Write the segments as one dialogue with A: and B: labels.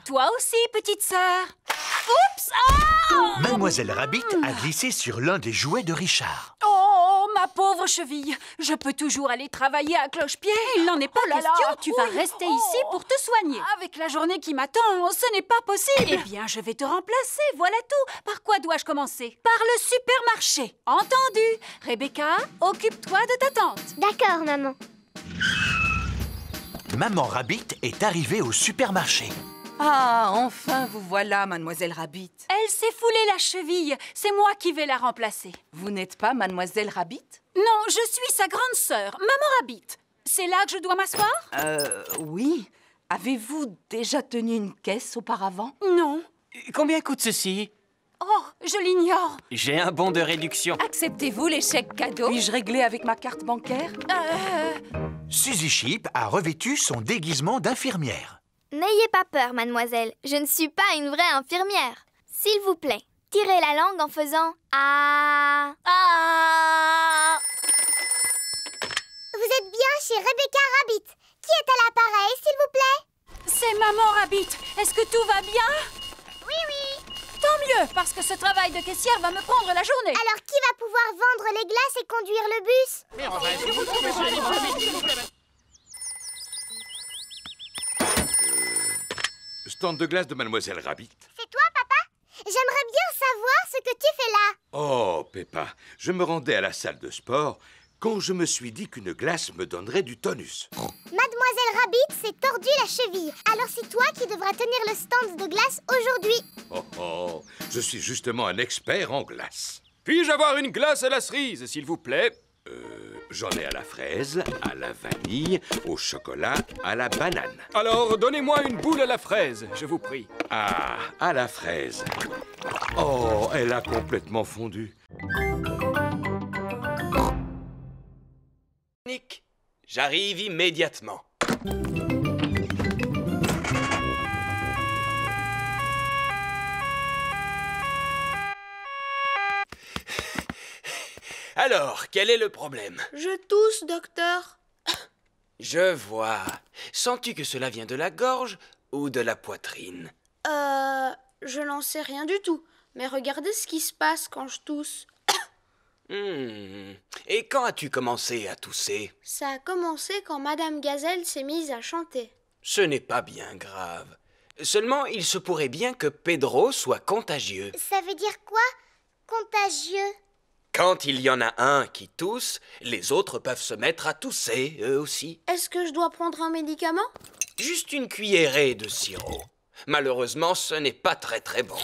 A: Toi aussi, petite sœur. Oups! Ah!
B: Mademoiselle Rabbit a glissé sur l'un des jouets de Richard.
A: Oh, ma pauvre cheville. Je peux toujours aller travailler à cloche-pied. Il n'en est pas question. Tu vas rester ici pour te soigner. Avec la journée qui m'attend, ce n'est pas possible. Eh bien, je vais te remplacer. Voilà tout. Par quoi dois-je commencer? Par le supermarché. Entendu. Rebecca, occupe-toi de ta tante.
C: D'accord, maman.
B: Maman Rabbit est arrivée au supermarché.
D: Ah, enfin vous voilà, Mademoiselle Rabbit.
A: Elle s'est foulée la cheville. C'est moi qui vais la remplacer.
D: Vous n'êtes pas Mademoiselle Rabbit?
A: Non, je suis sa grande sœur, Maman Rabbit. C'est là que je dois m'asseoir?
D: Oui. Avez-vous déjà tenu une caisse auparavant?
A: Non.
E: Combien coûte ceci?
A: Oh, je l'ignore.
E: J'ai un bon de réduction.
A: Acceptez-vous les chèques cadeaux?
D: Puis-je régler avec ma carte bancaire?
B: Suzy Sheep a revêtu son déguisement d'infirmière.
C: N'ayez pas peur, mademoiselle. Je ne suis pas une vraie infirmière. S'il vous plaît, tirez la langue en faisant « Ah ».
A: Ah!
C: Vous êtes bien chez Rebecca Rabbit. Qui est à l'appareil, s'il vous plaît?
A: C'est Maman Rabbit. Est-ce que tout va bien?
C: Oui, oui.
A: Tant mieux, parce que ce travail de caissière va me prendre la journée.
C: Alors, qui va pouvoir vendre les glaces et conduire le bus?
F: Stand de glace de Mademoiselle Rabbit.
C: C'est toi, papa? J'aimerais bien savoir ce que tu fais là.
F: Oh, Peppa, je me rendais à la salle de sport quand je me suis dit qu'une glace me donnerait du tonus.
C: Mademoiselle Rabbit s'est tordu la cheville. Alors c'est toi qui devras tenir le stand de glace aujourd'hui.
F: Oh, je suis justement un expert en glace.
G: Puis-je avoir une glace à la cerise, s'il vous plaît?
F: J'en ai à la fraise, à la vanille, au chocolat, à la banane.
G: Alors, donnez-moi une boule à la fraise, je vous prie.
F: Ah, à la fraise. Oh, elle a complètement fondu.
E: Nick, j'arrive immédiatement. Alors, quel est le problème?
H: Je tousse, docteur.
E: Je vois. Sens-tu que cela vient de la gorge ou de la poitrine?
H: Je n'en sais rien du tout. Mais regardez ce qui se passe quand je tousse.
E: Et quand as-tu commencé à tousser?
H: Ça a commencé quand Madame Gazelle s'est mise à chanter.
E: Ce n'est pas bien grave. Seulement, il se pourrait bien que Pedro soit contagieux.
C: Ça veut dire quoi, contagieux?
E: Quand il y en a un qui tousse, les autres peuvent se mettre à tousser, eux aussi.
H: Est-ce que je dois prendre un médicament?
E: Juste une cuillerée de sirop. Malheureusement, ce n'est pas très bon.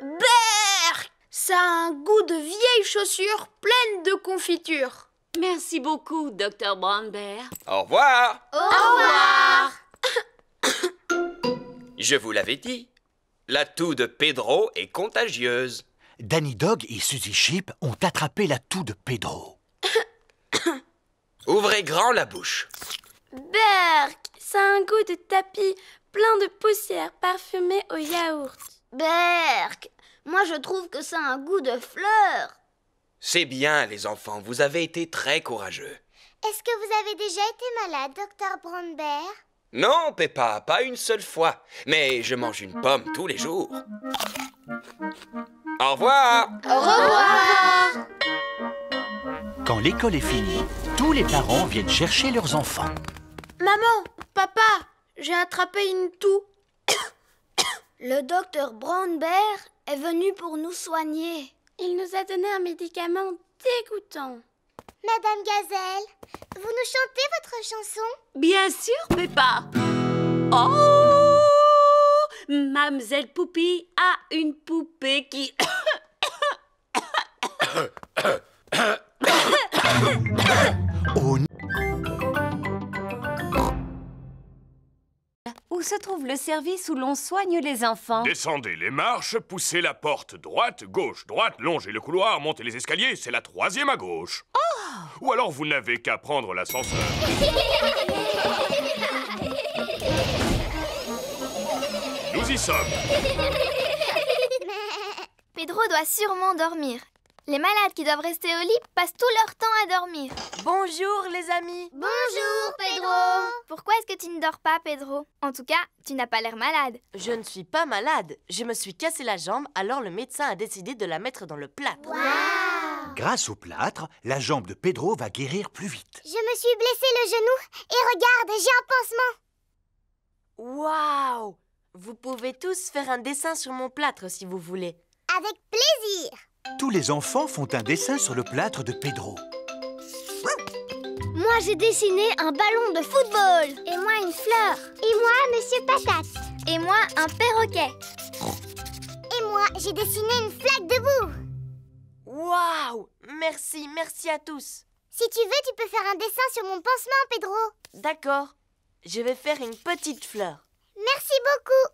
H: Berk! Ça a un goût de vieilles chaussures pleines de confiture.
A: Merci beaucoup, Dr. Brown Bear.
E: Au revoir!
H: Au revoir!
E: Je vous l'avais dit, la toux de Pedro est contagieuse.
B: Danny Dog et Suzy Sheep ont attrapé la toux de Pedro.
E: Ouvrez grand la bouche.
H: Berk! Ça a un goût de tapis plein de poussière parfumée au yaourt.
C: Berk! Moi, je trouve que ça a un goût de fleurs.
E: C'est bien, les enfants, vous avez été très courageux.
C: Est-ce que vous avez déjà été malade, Dr. Brown Bear?
E: Non, Peppa, pas une seule fois. Mais je mange une pomme tous les jours. Au revoir!
H: Au revoir!
B: Quand l'école est finie, tous les parents viennent chercher leurs enfants.
H: Maman, papa, j'ai attrapé une toux. Le docteur Brown Bear est venu pour nous soigner. Il nous a donné un médicament dégoûtant.
C: Madame Gazelle, vous nous chantez votre chanson?
A: Bien sûr, Peppa. Oh! Mademoiselle Poupie a une poupée qui...
B: Oh,
A: Où se trouve le service où l'on soigne les enfants?
G: Descendez les marches, poussez la porte droite, gauche, droite, longez le couloir, montez les escaliers, c'est la 3e à gauche. Oh! Ou alors vous n'avez qu'à prendre l'ascenseur. Nous y sommes.
C: Pedro doit sûrement dormir. Les malades qui doivent rester au lit passent tout leur temps à dormir.
D: Bonjour, les amis.
C: Bonjour, Pedro. Pourquoi est-ce que tu ne dors pas, Pedro? En tout cas, tu n'as pas l'air malade.
I: Je ne suis pas malade. Je me suis cassé la jambe, alors le médecin a décidé de la mettre dans le plâtre.
C: Wow.
B: Grâce au plâtre, la jambe de Pedro va guérir plus vite.
H: Je me suis blessé le genou et regarde, j'ai un pansement.
I: Waouh! Vous pouvez tous faire un dessin sur mon plâtre si vous voulez.
H: Avec plaisir.
B: Tous les enfants font un dessin sur le plâtre de Pedro.
H: Moi, j'ai dessiné un ballon de football. Et moi, une fleur. Et moi, Monsieur Patate.
C: Et moi, un perroquet.
H: Et moi, j'ai dessiné une flaque de boue.
I: Waouh! Merci à tous.
H: Si tu veux, tu peux faire un dessin sur mon pansement, Pedro.
I: D'accord. Je vais faire une petite fleur.
H: Merci beaucoup.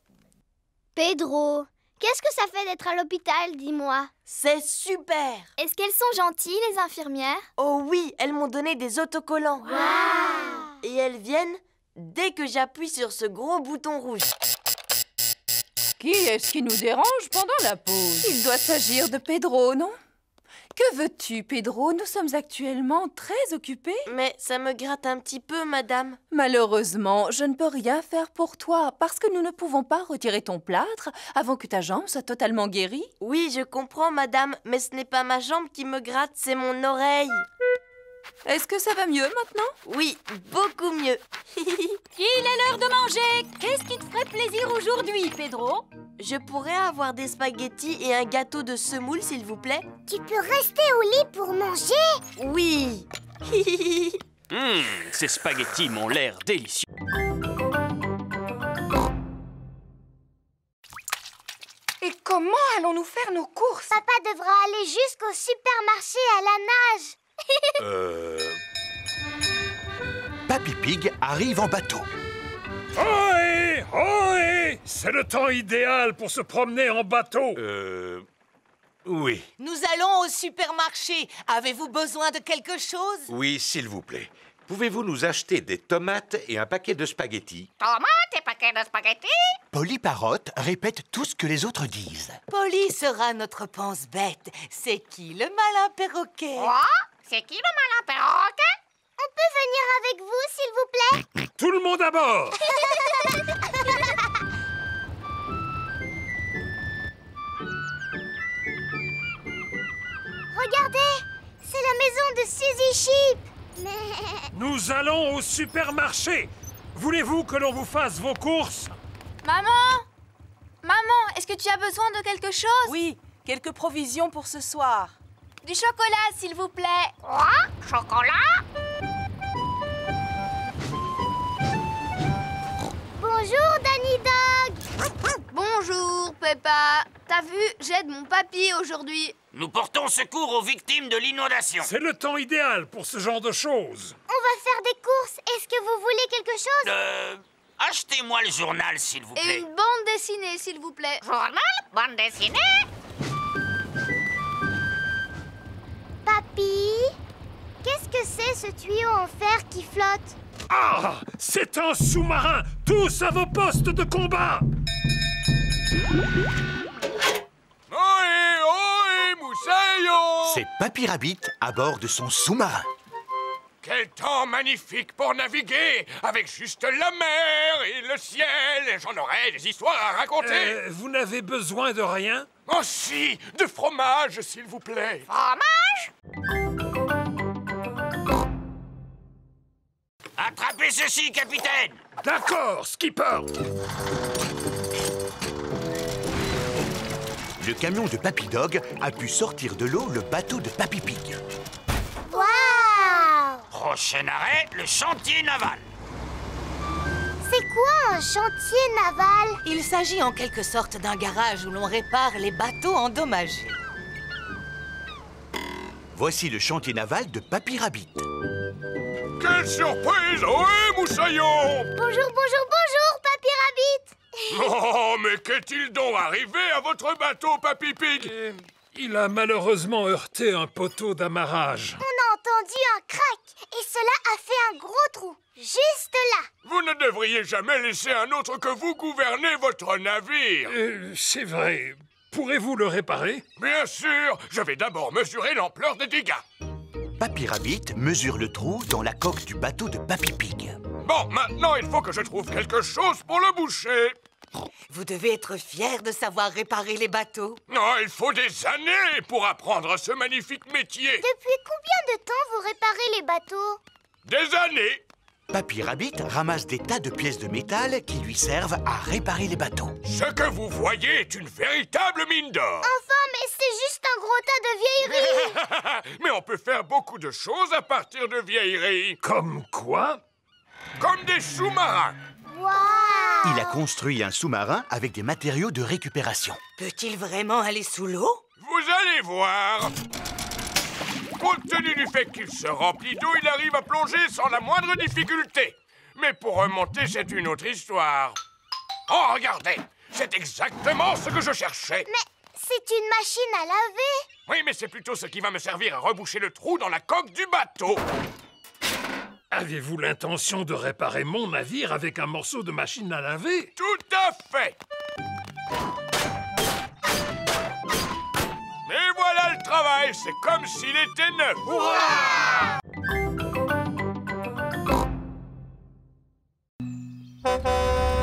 H: Pedro, qu'est-ce que ça fait d'être à l'hôpital, dis-moi?
I: C'est super!
C: Est-ce qu'elles sont gentilles, les infirmières?
I: Oh oui, elles m'ont donné des autocollants.
H: Wow.
I: Et elles viennent dès que j'appuie sur ce gros bouton rouge.
D: Qui est-ce qui nous dérange pendant la pause? Il doit s'agir de Pedro, non? Que veux-tu, Pedro? Nous sommes actuellement très occupés.
I: Mais ça me gratte un petit peu, madame.
D: Malheureusement, je ne peux rien faire pour toi parce que nous ne pouvons pas retirer ton plâtre avant que ta jambe soit totalement guérie.
I: Oui, je comprends, madame, mais ce n'est pas ma jambe qui me gratte, c'est mon oreille.
D: Est-ce que ça va mieux maintenant?
I: Oui, beaucoup mieux.
A: Il est l'heure de manger. Qu'est-ce qui te ferait plaisir aujourd'hui, Pedro?
I: Je pourrais avoir des spaghettis et un gâteau de semoule, s'il vous plaît?
H: Tu peux rester au lit pour manger?
I: Oui.
J: Ces spaghettis m'ont l'air délicieux.
D: Et comment allons-nous faire nos courses?
H: Papa devra aller jusqu'au supermarché à la nage.
B: Papy Pig arrive en bateau.
K: Ohé! Ohé! C'est le temps idéal pour se promener en bateau.
F: Oui.
L: Nous allons au supermarché. Avez-vous besoin de quelque chose?
F: Oui, s'il vous plaît. Pouvez-vous nous acheter des tomates et un paquet de spaghettis?
L: Tomates et paquet de spaghettis?
B: Polly Parrot répète tout ce que les autres disent.
L: Polly sera notre pense-bête. C'est qui le malin perroquet?
H: Quoi? C'est qui le malin perroquet? On peut venir avec vous, s'il vous plaît?
K: Tout le monde à bord!
H: Regardez, c'est la maison de Suzy Sheep. Mais...
K: Nous allons au supermarché. Voulez-vous que l'on vous fasse vos courses?
C: Maman! Maman, est-ce que tu as besoin de quelque chose?
M: Oui, quelques provisions pour ce soir.
C: Du chocolat, s'il vous plaît.
H: Quoi? Chocolat? Bonjour, Danny Dog.
C: Bonjour, Peppa. T'as vu, j'aide mon papy aujourd'hui.
J: Nous portons secours aux victimes de l'inondation.
K: C'est le temps idéal pour ce genre de choses.
H: On va faire des courses. Est-ce que vous voulez quelque chose?
J: Achetez-moi le journal, s'il vous plaît.
C: Et une bande dessinée, s'il vous plaît.
H: Journal? Bande dessinée? Papy, qu'est-ce que c'est ce tuyau en fer qui flotte?
K: Ah! C'est un sous-marin! Tous à vos postes de combat!
G: Ohé, ohé, moussaillon!
B: C'est Papy Rabbit à bord de son sous-marin.
G: Quel temps magnifique pour naviguer, avec juste la mer et le ciel. J'en aurais des histoires à raconter.
K: Vous n'avez besoin de rien?
G: Oh si, de fromage, s'il vous plaît.
H: Fromage?
J: Attrapez ceci, capitaine!
K: D'accord, skipper!
B: Le camion de Papy Dog a pu sortir de l'eau le bateau de Papy Pig.
H: Waouh!
J: Prochain arrêt, le chantier naval.
H: C'est quoi un chantier naval?
L: Il s'agit en quelque sorte d'un garage où l'on répare les bateaux endommagés.
B: Voici le chantier naval de Papy Rabbit.
G: Quelle surprise! Ohé, moussaillon!
H: Bonjour, bonjour, bonjour, Papy Rabbit!
G: Oh, mais qu'est-il donc arrivé à votre bateau, Papy Pig?
K: Il a malheureusement heurté un poteau d'amarrage.
H: On a entendu un crack et cela a fait un gros trou, juste là.
G: Vous ne devriez jamais laisser un autre que vous gouverner votre navire.
K: C'est vrai. Pourrez-vous le réparer?
G: Bien sûr, je vais d'abord mesurer l'ampleur des dégâts.
B: Papy Rabbit mesure le trou dans la coque du bateau de Papy Pig.
G: Bon, maintenant, il faut que je trouve quelque chose pour le boucher.
L: Vous devez être fier de savoir réparer les bateaux.
G: Non, il faut des années pour apprendre ce magnifique métier.
H: Depuis combien de temps vous réparez les bateaux?
G: Des années.
B: Papy Rabbit ramasse des tas de pièces de métal qui lui servent à réparer les bateaux.
G: Ce que vous voyez est une véritable mine d'or.
H: Enfin, mais c'est juste un gros tas de vieilleries.
G: Mais on peut faire beaucoup de choses à partir de vieilleries.
K: Comme quoi?
G: Comme des sous-marins.
H: Waouh!
B: Il a construit un sous-marin avec des matériaux de récupération.
L: Peut-il vraiment aller sous l'eau?
G: Vous allez voir. Compte tenu du fait qu'il se remplit d'eau, il arrive à plonger sans la moindre difficulté. Mais pour remonter, c'est une autre histoire. Oh, regardez, c'est exactement ce que je cherchais.
H: Mais c'est une machine à laver.
G: Oui, mais c'est plutôt ce qui va me servir à reboucher le trou dans la coque du bateau.
K: Avez-vous l'intention de réparer mon navire avec un morceau de machine à laver?
G: Tout à fait. Et voilà le travail, c'est comme s'il était neuf.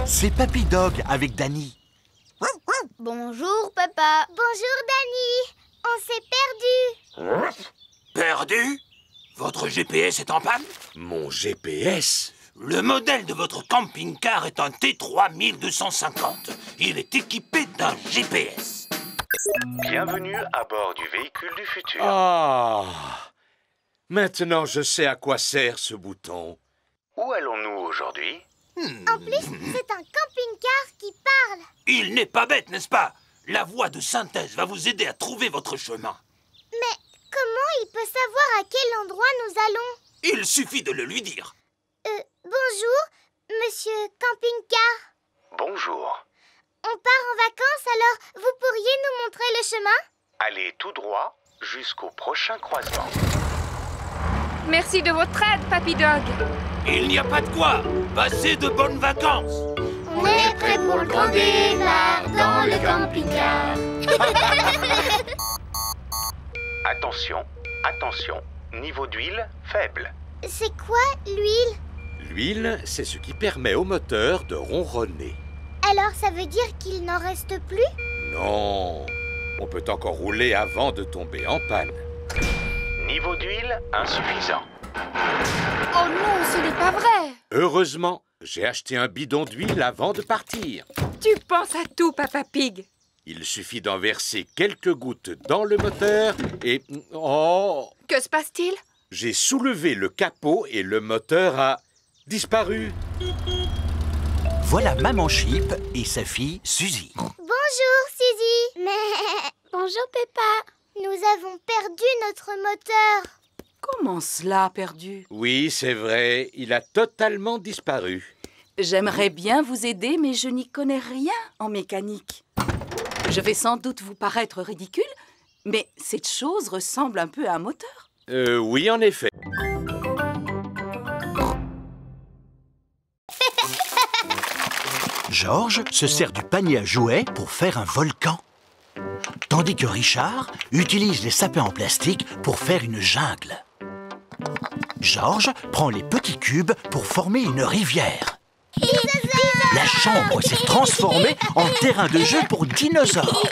B: C'est Papy Dog avec Danny.
H: Bonjour, papa. Bonjour, Danny. On s'est perdu.
J: Perdu? Votre GPS est en panne?
F: Mon GPS?
J: Le modèle de votre camping-car est un T3250. Il est équipé d'un GPS.
N: Bienvenue à bord du véhicule du futur.
F: Ah! Maintenant, je sais à quoi sert ce bouton.
N: Où allons-nous aujourd'hui?
H: En plus, c'est un camping-car qui parle.
J: Il n'est pas bête, n'est-ce pas? La voix de synthèse va vous aider à trouver votre chemin.
H: Mais comment il peut savoir à quel endroit nous allons?
J: Il suffit de le lui dire.
H: Bonjour, monsieur camping-car.
N: Bonjour.
H: On part en vacances, alors vous pourriez nous montrer le chemin?
N: Allez tout droit jusqu'au prochain croisement.
O: Merci de votre aide, Papy Dog.
J: Il n'y a pas de quoi. Passez de bonnes vacances.
H: On est prêt pour le grand départ dans le camping-car.
N: Attention, attention. Niveau d'huile faible.
H: C'est quoi, l'huile?
F: L'huile, c'est ce qui permet au moteur de ronronner.
H: Alors ça veut dire qu'il n'en reste plus?
F: Non, on peut encore rouler avant de tomber en panne.
N: Niveau d'huile insuffisant.
O: Oh non, ce n'est pas vrai.
F: Heureusement, j'ai acheté un bidon d'huile avant de partir.
O: Tu penses à tout, Papa Pig.
F: Il suffit d'en verser quelques gouttes dans le moteur et... Oh!
O: Que se passe-t-il?
F: J'ai soulevé le capot et le moteur a disparu.
B: Voilà Maman Sheep et sa fille Suzy.
H: Bonjour, Suzy. Mais... Bonjour, Peppa. Nous avons perdu notre moteur.
M: Comment cela, perdu?
F: Oui, c'est vrai, il a totalement disparu.
M: J'aimerais bien vous aider, mais je n'y connais rien en mécanique. Je vais sans doute vous paraître ridicule, mais cette chose ressemble un peu à un moteur.
F: Oui, en effet.
B: George se sert du panier à jouets pour faire un volcan. Tandis que Richard utilise les sapins en plastique pour faire une jungle. George prend les petits cubes pour former une rivière. La chambre s'est transformée en terrain de jeu pour dinosaures.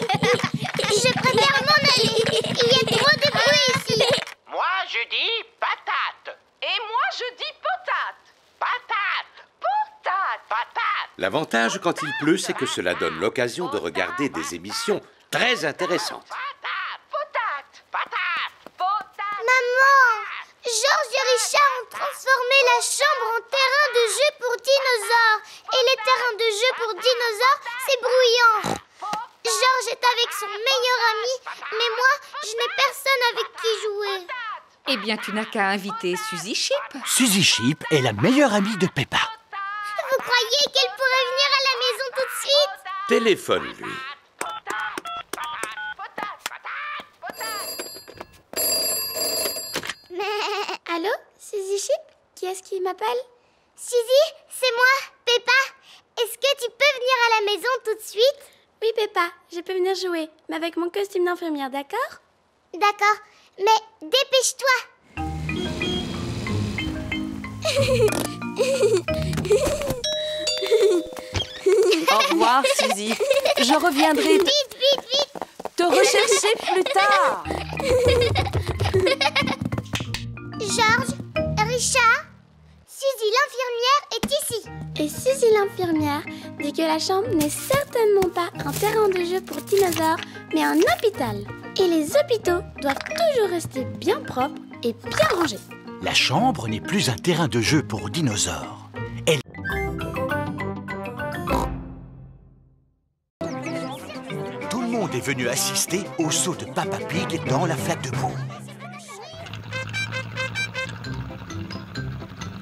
H: Je préfère m'en aller. Il y a trop de bruit ici.
J: Moi, je dis patate.
O: Et moi, je dis potate.
J: Patate.
O: Potate.
J: Patate.
F: L'avantage quand il pleut, c'est que cela donne l'occasion de regarder des émissions très intéressantes.
O: Potate. Potate. Potate.
H: Maman, George et Richard ont transformé la chambre en terrain de jeu pour dinosaures. Et les terrains de jeu pour dinosaures, c'est bruyant. George est avec son meilleur ami, mais moi, je n'ai personne avec qui jouer.
O: Eh bien, tu n'as qu'à inviter Suzy Sheep.
B: Suzy Sheep est la meilleure amie de Peppa.
H: Vous croyez qu'elle pourrait venir à la maison tout de suite?
F: Téléphone-lui.
H: Mais... Allô, Suzy Sheep? Qui est-ce qui m'appelle? Suzy, c'est moi, Peppa. Est-ce que tu peux venir à la maison tout de suite?
P: Oui, Peppa, je peux venir jouer, mais avec mon costume d'infirmière, d'accord?
H: D'accord, mais dépêche-toi.
M: Au revoir, Suzy. Je reviendrai te rechercher plus tard.
H: Georges, Richard, Suzy l'infirmière est ici.
P: Et Suzy l'infirmière dit que la chambre n'est certainement pas un terrain de jeu pour dinosaures, mais un hôpital. Et les hôpitaux doivent toujours rester bien propres et bien rangés.
B: La chambre n'est plus un terrain de jeu pour dinosaures. Tout le monde est venu assister au saut de Papa Pig dans la flaque de boue.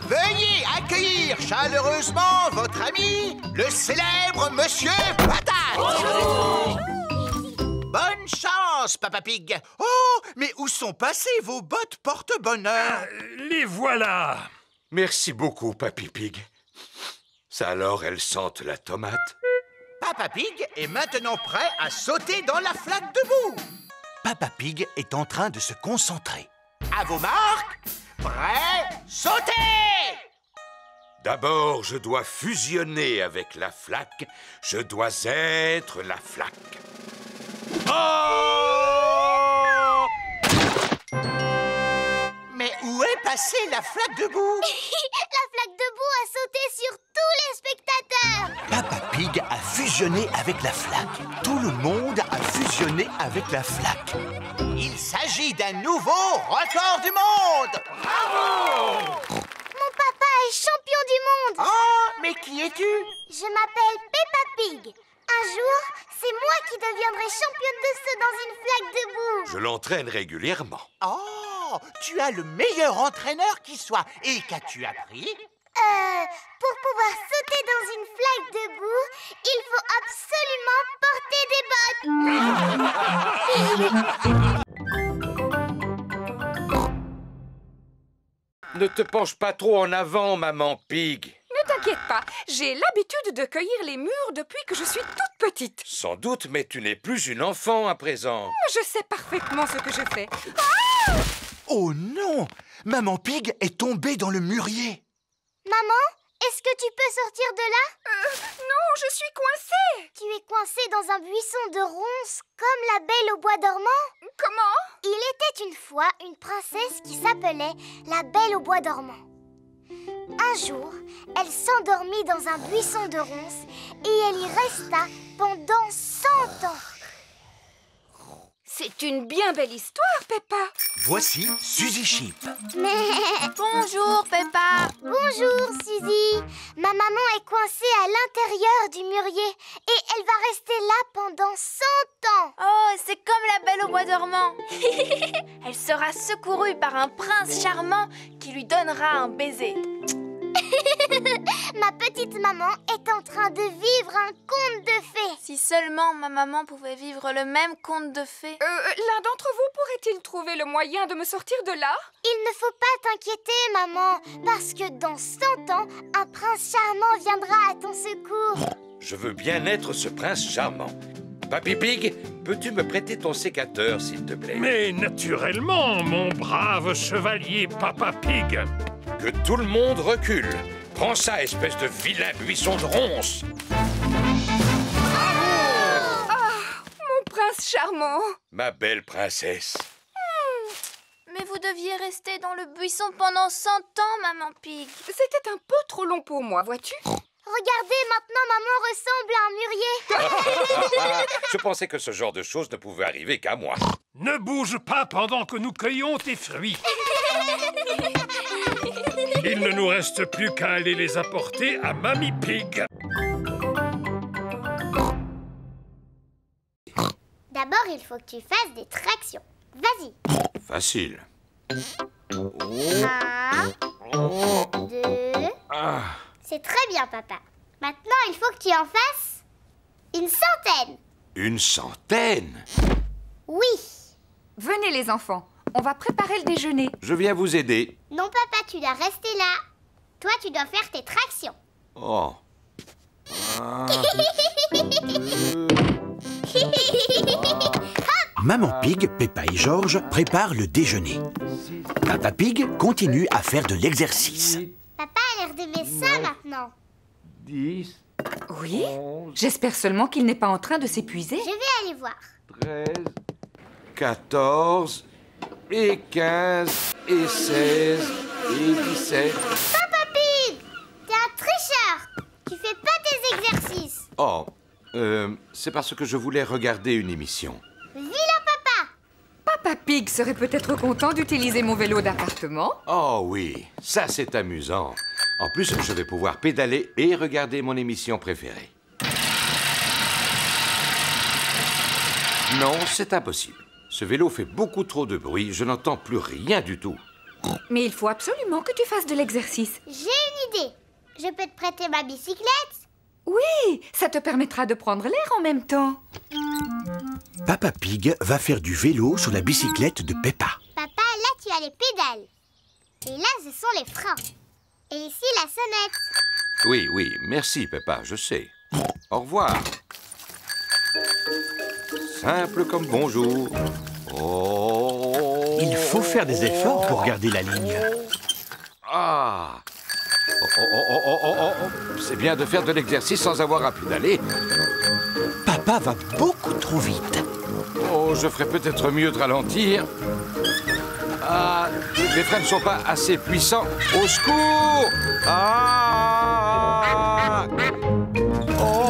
Q: Veuillez accueillir chaleureusement votre ami, le célèbre Monsieur Patate. Bonne chance, Papa Pig. Oh, mais où sont passées vos bottes porte-bonheur?
K: Les voilà.
F: Merci beaucoup, Papy Pig. Ça alors, elles sentent la tomate?
Q: Papa Pig est maintenant prêt à sauter dans la flaque de boue.
B: Papa Pig est en train de se concentrer.
Q: À vos marques, prêt, sautez!
F: D'abord, je dois fusionner avec la flaque. Je dois être la flaque.
Q: Oh! Mais où est passée la flaque de boue?
H: La flaque de boue a sauté sur tous les spectateurs.
B: Papa Pig a fusionné avec la flaque. Tout le monde a fusionné avec la flaque.
Q: Il s'agit d'un nouveau record du monde.
H: Bravo! Mon papa est champion du monde.
Q: Oh, mais qui es-tu?
H: Je m'appelle Peppa Pig. Un jour, c'est moi qui deviendrai championne de saut dans une flaque de boue.
F: Je l'entraîne régulièrement.
Q: Oh, tu as le meilleur entraîneur qui soit. Et qu'as-tu appris?
H: Pour pouvoir sauter dans une flaque de boue, il faut absolument porter des bottes.
F: Ne te penche pas trop en avant, maman Pig.
O: Ne t'inquiète pas, j'ai l'habitude de cueillir les mûres depuis que je suis toute petite.
F: Sans doute, mais tu n'es plus une enfant à présent.
O: Je sais parfaitement ce que je fais.
B: Ah! Oh non! Maman Pig est tombée dans le mûrier.
H: Maman, est-ce que tu peux sortir de là?
O: Non, je suis coincée.
H: Tu es coincée dans un buisson de ronces comme la Belle au bois dormant?
O: Comment?
H: Il était une fois une princesse qui s'appelait la Belle au bois dormant. Un jour, elle s'endormit dans un buisson de ronces et elle y resta pendant 100 ans.
O: C'est une bien belle histoire, Peppa.
B: Voici Suzy Sheep.
C: Bonjour, Peppa.
H: Bonjour, Suzy. Ma maman est coincée à l'intérieur du mûrier et elle va rester là pendant 100 ans.
C: Oh, c'est comme la Belle au bois dormant. Elle sera secourue par un prince charmant qui lui donnera un baiser.
H: Ma petite maman est en train de vivre un conte de fées.
C: Si seulement ma maman pouvait vivre le même conte de fées.
O: L'un d'entre vous pourrait-il trouver le moyen de me sortir de là?
H: Il ne faut pas t'inquiéter, maman, parce que dans 100 ans, un prince charmant viendra à ton secours.
F: Je veux bien être ce prince charmant. Papy Pig, peux-tu me prêter ton sécateur, s'il te plaît?
K: Mais naturellement, mon brave chevalier Papa Pig.
F: Que tout le monde recule. Prends ça, espèce de vilain buisson de ronces.
O: Mon prince charmant.
F: Ma belle princesse.
C: Mais vous deviez rester dans le buisson pendant 100 ans, maman Pig.
O: C'était un peu trop long pour moi, vois-tu?
H: Regardez, maintenant maman ressemble à un mûrier.
F: Je pensais que ce genre de choses ne pouvait arriver qu'à moi.
K: Ne bouge pas pendant que nous cueillons tes fruits. Il ne nous reste plus qu'à aller les apporter à Mamie Pig.
H: D'abord, il faut que tu fasses des tractions. Vas-y.
F: Facile.
H: 1, 2... C'est très bien, papa. Maintenant, il faut que tu en fasses une centaine.
F: Une centaine?
H: Oui.
O: Venez, les enfants. On va préparer le déjeuner.
F: Je viens vous aider.
H: Non, papa, tu dois rester là. Toi, tu dois faire tes tractions.
F: Oh.
B: Maman Pig, Peppa et Georges préparent le déjeuner. Papa Pig continue à faire de l'exercice.
H: Papa a l'air d'aimer ça maintenant.
F: 10,
O: Oui?
F: 11,
O: J'espère seulement qu'il n'est pas en train de s'épuiser.
H: Je vais aller voir.
F: 13, 14, et 15, et 16, et 17.
H: Papa Pig, t'es un tricheur. Tu fais pas tes exercices.
F: Oh, c'est parce que je voulais regarder une émission.
H: Vilain papa.
O: Papa Pig serait peut-être content d'utiliser mon vélo d'appartement.
F: Oh oui, ça c'est amusant. En plus, je vais pouvoir pédaler et regarder mon émission préférée. Non, c'est impossible. Ce vélo fait beaucoup trop de bruit, je n'entends plus rien du tout.
O: Mais il faut absolument que tu fasses de l'exercice.
H: J'ai une idée. Je peux te prêter ma bicyclette?
O: Oui, ça te permettra de prendre l'air en même temps.
B: Papa Pig va faire du vélo sur la bicyclette de Peppa.
H: Papa, là tu as les pédales. Et là ce sont les freins. Et ici la sonnette.
F: Oui, oui, merci Peppa, je sais. Au revoir. Simple comme bonjour. Oh.
B: Il faut faire des efforts pour garder la ligne.
F: Ah. C'est bien de faire de l'exercice sans avoir à pédaler.
B: Papa va beaucoup trop vite.
F: Oh, je ferais peut-être mieux de ralentir. Ah, les freins ne sont pas assez puissants. Au secours! Ah! Oh!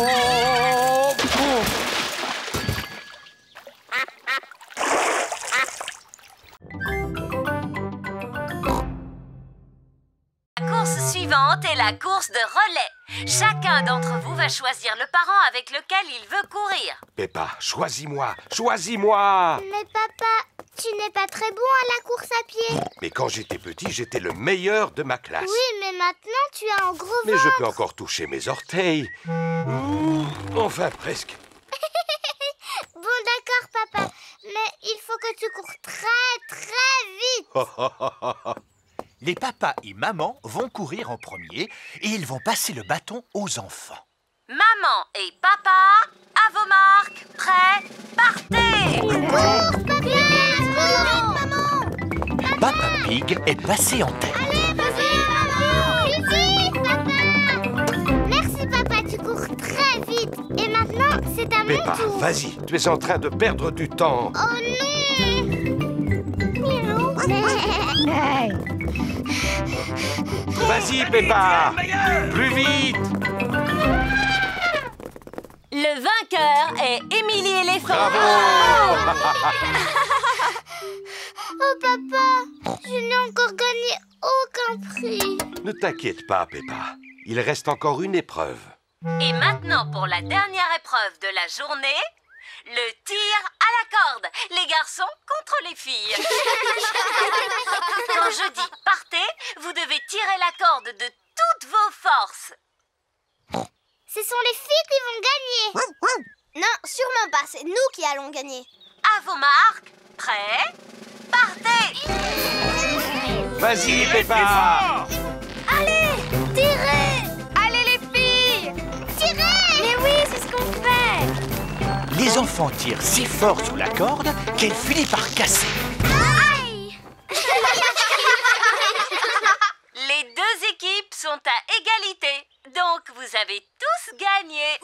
R: La course suivante est la course de relais. Chacun d'entre vous va choisir le parent avec lequel il veut courir.
F: Peppa, choisis-moi, choisis-moi!
H: Mais papa, tu n'es pas très bon à la course à pied.
F: Mais quand j'étais petit, j'étais le meilleur de ma classe.
H: Oui, mais maintenant tu as un gros ventre.
F: Mais je peux encore toucher mes orteils. Enfin, presque.
H: Bon, d'accord, papa. Mais il faut que tu cours très, très vite.
Q: Les papas et maman vont courir en premier et ils vont passer le bâton aux enfants.
R: Maman et papa, à vos marques, prêts, partez!
H: Cours, papa! Cours, maman!
Q: Papa Pig est passé en tête.
H: Allez, vas-y, maman! Vite, papa! Merci, papa, tu cours très vite. Et maintenant, c'est à mon
F: Peppa,
H: tour.
F: vas-y, tu es en train de perdre du temps.
H: Oh non!
F: Vas-y, Peppa! Plus vite!
R: Le vainqueur est Émilie éléphant.
F: Bravo!
H: Oh, papa, je n'ai encore gagné aucun prix.
F: Ne t'inquiète pas, Peppa. Il reste encore une épreuve.
R: Et maintenant, pour la dernière épreuve de la journée, le tir à la corde. Les garçons contre les filles. Quand je dis partez, vous devez tirer la corde de toutes vos forces.
H: Ce sont les filles qui vont gagner. Non, sûrement pas. C'est nous qui allons gagner.
R: À vos marques, prêts, partez.
F: Vas-y, Peppa!
H: Allez, tirez! Allez, les filles! Tirez! Mais oui, c'est ce qu'on fait.
B: Les enfants tirent si fort sur la corde qu'elle finit par casser.
H: Aïe!
R: Les deux équipes sont à égalité. Donc, vous avez tous gagné.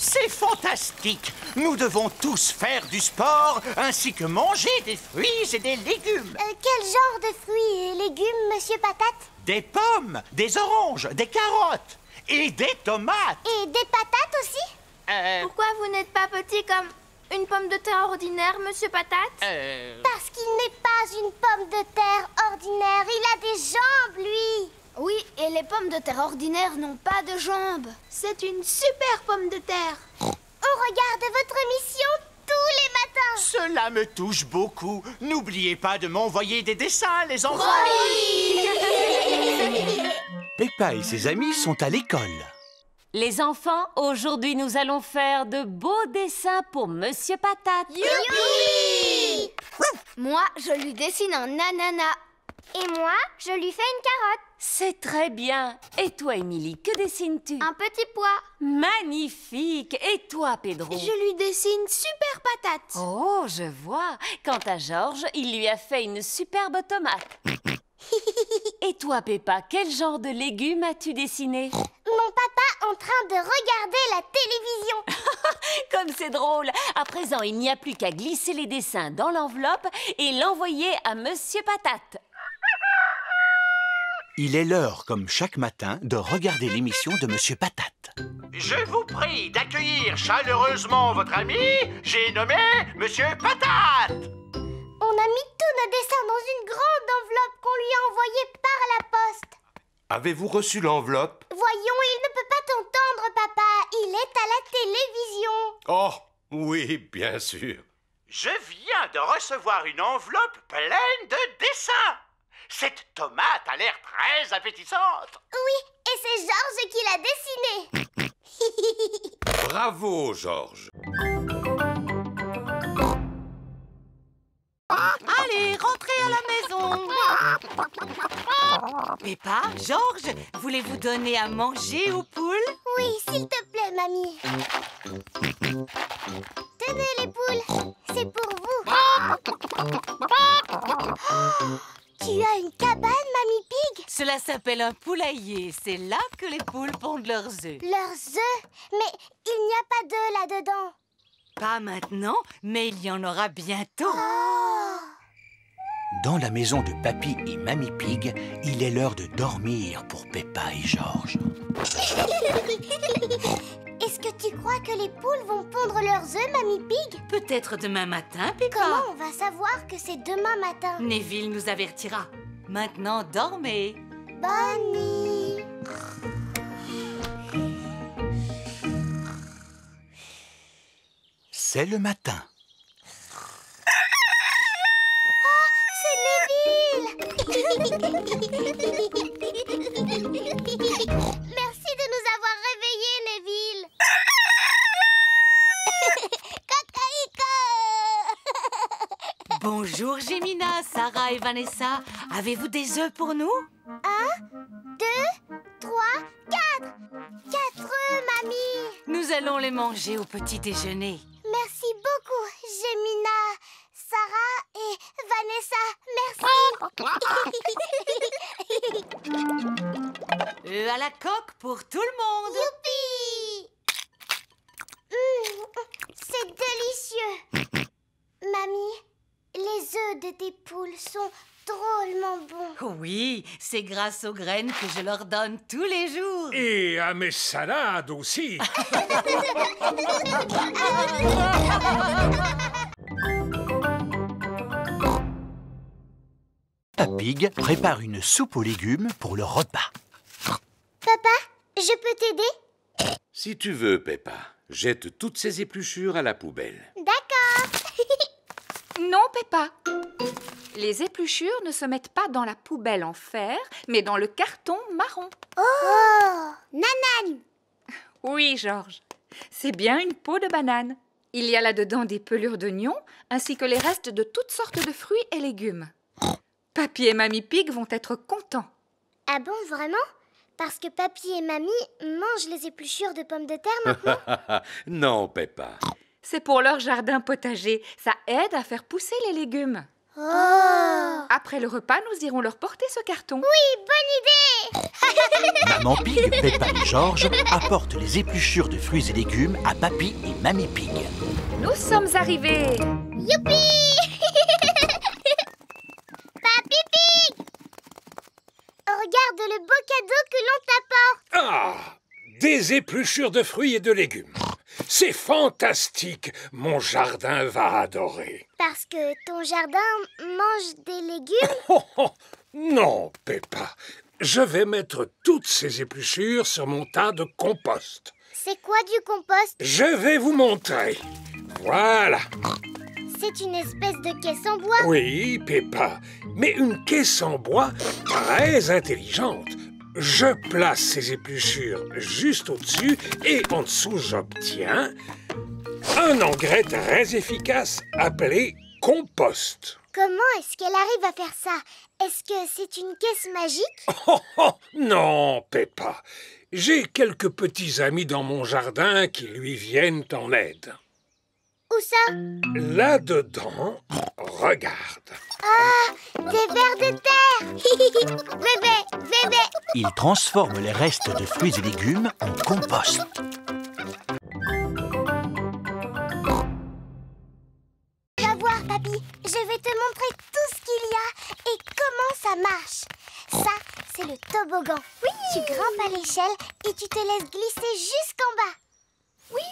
Q: C'est fantastique! Nous devons tous faire du sport ainsi que manger des fruits et des légumes.
H: Quel genre de fruits et légumes, Monsieur Patate?
Q: Des pommes, des oranges, des carottes et des tomates.
H: Et des patates aussi? Pourquoi vous n'êtes pas petit comme une pomme de terre ordinaire, Monsieur Patate? Parce qu'il n'est pas une pomme de terre ordinaire. Il a des jambes, lui. Oui, et les pommes de terre ordinaires n'ont pas de jambes. C'est une super pomme de terre. On regarde votre émission tous les matins.
Q: Cela me touche beaucoup. N'oubliez pas de m'envoyer des dessins, les enfants.
B: Peppa et ses amis sont à l'école.
R: Les enfants, aujourd'hui, nous allons faire de beaux dessins pour Monsieur Patate.
H: Youpi! Moi, je lui dessine un ananas. Et moi, je lui fais une carotte.
R: C'est très bien. Et toi, Émilie, que dessines-tu?
H: Un petit pois.
R: Magnifique. Et toi, Pedro?
H: Je lui dessine super patate.
R: Oh, je vois. Quant à Georges, il lui a fait une superbe tomate. Et toi, Peppa, quel genre de légumes as-tu dessiné?
H: Mon papa en train de regarder la télévision.
R: Comme c'est drôle. À présent, il n'y a plus qu'à glisser les dessins dans l'enveloppe et l'envoyer à Monsieur Patate.
B: Il est l'heure, comme chaque matin, de regarder l'émission de Monsieur Patate.
Q: Je vous prie d'accueillir chaleureusement votre ami, j'ai nommé Monsieur Patate.
H: On a mis tous nos dessins dans une grande enveloppe qu'on lui a envoyée par la poste.
F: Avez-vous reçu l'enveloppe?
H: Voyons, il ne peut pas t'entendre, papa. Il est à la télévision.
F: Oh, oui, bien sûr.
Q: Je viens de recevoir une enveloppe pleine de dessins. Cette tomate a l'air très appétissante.
H: Oui, et c'est Georges qui l'a dessinée.
F: Bravo, Georges.
L: Allez, rentrez à la maison. Peppa, Georges, voulez-vous donner à manger aux poules?
H: Oui, s'il te plaît, mamie. Tenez les poules, c'est pour vous. Tu as une cabane, Mamie Pig?
L: Cela s'appelle un poulailler. C'est là que les poules pondent leurs œufs.
H: Leurs œufs? Mais il n'y a pas d'œufs là-dedans.
L: Pas maintenant, mais il y en aura bientôt.
B: Dans la maison de Papy et Mamie Pig, il est l'heure de dormir pour Peppa et Georges.
H: Est-ce que tu crois que les poules vont pondre leurs œufs, Mamie Pig?
L: Peut-être demain matin, Peppa.
H: Comment on va savoir que c'est demain matin?
L: Neville nous avertira. Maintenant, dormez.
H: Bonne nuit.
B: C'est le matin.
H: Merci de nous avoir réveillés, Neville.
L: Bonjour, Gémina, Sarah et Vanessa. Avez-vous des œufs pour nous?
H: 1, 2, 3, 4. 4 œufs, mamie.
L: Nous allons les manger au petit déjeuner.
H: Merci beaucoup, Gémina, Sarah et Vanessa. Merci.
L: Œufs à la coque pour tout le monde.
H: Youpi! C'est délicieux. Mamie, les œufs de tes poules sont drôlement bons.
L: Oui, c'est grâce aux graines que je leur donne tous les jours.
K: Et à mes salades aussi.
B: Peppa Pig prépare une soupe aux légumes pour le repas.
H: Papa, je peux t'aider?
F: Si tu veux, Peppa, jette toutes ces épluchures à la poubelle.
H: D'accord.
O: Non, Peppa. Les épluchures ne se mettent pas dans la poubelle en fer, mais dans le carton marron.
H: Oh, Nanan.
O: Oui, Georges. C'est bien une peau de banane. Il y a là-dedans des pelures d'oignons, ainsi que les restes de toutes sortes de fruits et légumes. Papy et Mamie Pig vont être contents.
H: Ah bon, vraiment? Parce que Papy et Mamie mangent les épluchures de pommes de terre maintenant?
F: Non, Peppa.
O: C'est pour leur jardin potager. Ça aide à faire pousser les légumes.
H: Oh!
O: Après le repas, nous irons leur porter ce carton.
H: Oui, bonne idée!
B: Maman Pig, Peppa et Georges apportent les épluchures de fruits et légumes à Papy et Mamie Pig.
O: Nous sommes arrivés!
H: Youpi! Papy Pig! Regarde le beau cadeau que l'on t'apporte!
K: Ah! Des épluchures de fruits et de légumes. C'est fantastique! Mon jardin va adorer.
H: Parce que ton jardin mange des légumes?
K: Oh, oh, non, Peppa. Je vais mettre toutes ces épluchures sur mon tas de compost.
H: C'est quoi du compost?
K: Je vais vous montrer. Voilà.
H: C'est une espèce de caisse en bois?
K: Oui, Peppa, mais une caisse en bois très intelligente. Je place ces épluchures juste au-dessus et en dessous, j'obtiens un engrais très efficace appelé compost.
H: Comment est-ce qu'elle arrive à faire ça? Est-ce que c'est une caisse magique?
K: Oh, non, Peppa. J'ai quelques petits amis dans mon jardin qui lui viennent en aide.
H: Où ça?
K: Là-dedans, regarde.
H: Ah, des vers de terre. Bébé.
B: Il transforme les restes de fruits et légumes en compost.
H: Va voir, papy. Je vais te montrer tout ce qu'il y a et comment ça marche. Ça, c'est le toboggan. Oui. Tu grimpes à l'échelle et tu te laisses glisser jusqu'en bas. Oui.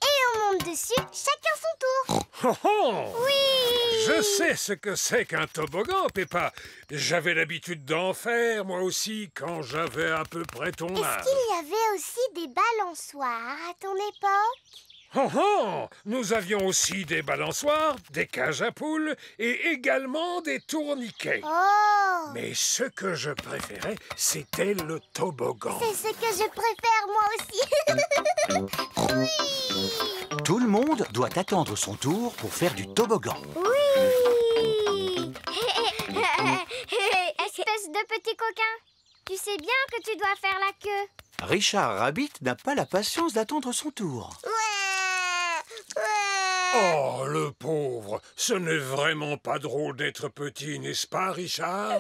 H: Et on monte dessus, chacun son tour.
K: Oh, oh.
H: Oui.
K: Je sais ce que c'est qu'un toboggan, Peppa. J'avais l'habitude d'en faire, moi aussi, quand j'avais à peu près ton âge.
H: Est-ce qu'il y avait aussi des balançoires à ton époque?
K: Oh, oh. Nous avions aussi des balançoires, des cages à poules et également des tourniquets.
H: Oh.
K: Mais ce que je préférais, c'était le toboggan.
H: C'est ce que je préfère moi aussi. Oui.
B: Tout le monde doit attendre son tour pour faire du toboggan.
H: Oui. Espèce de petit coquin, tu sais bien que tu dois faire la queue.
B: Richard Rabbit n'a pas la patience d'attendre son tour.
K: Oh, le pauvre. Ce n'est vraiment pas drôle d'être petit, n'est-ce pas, Richard?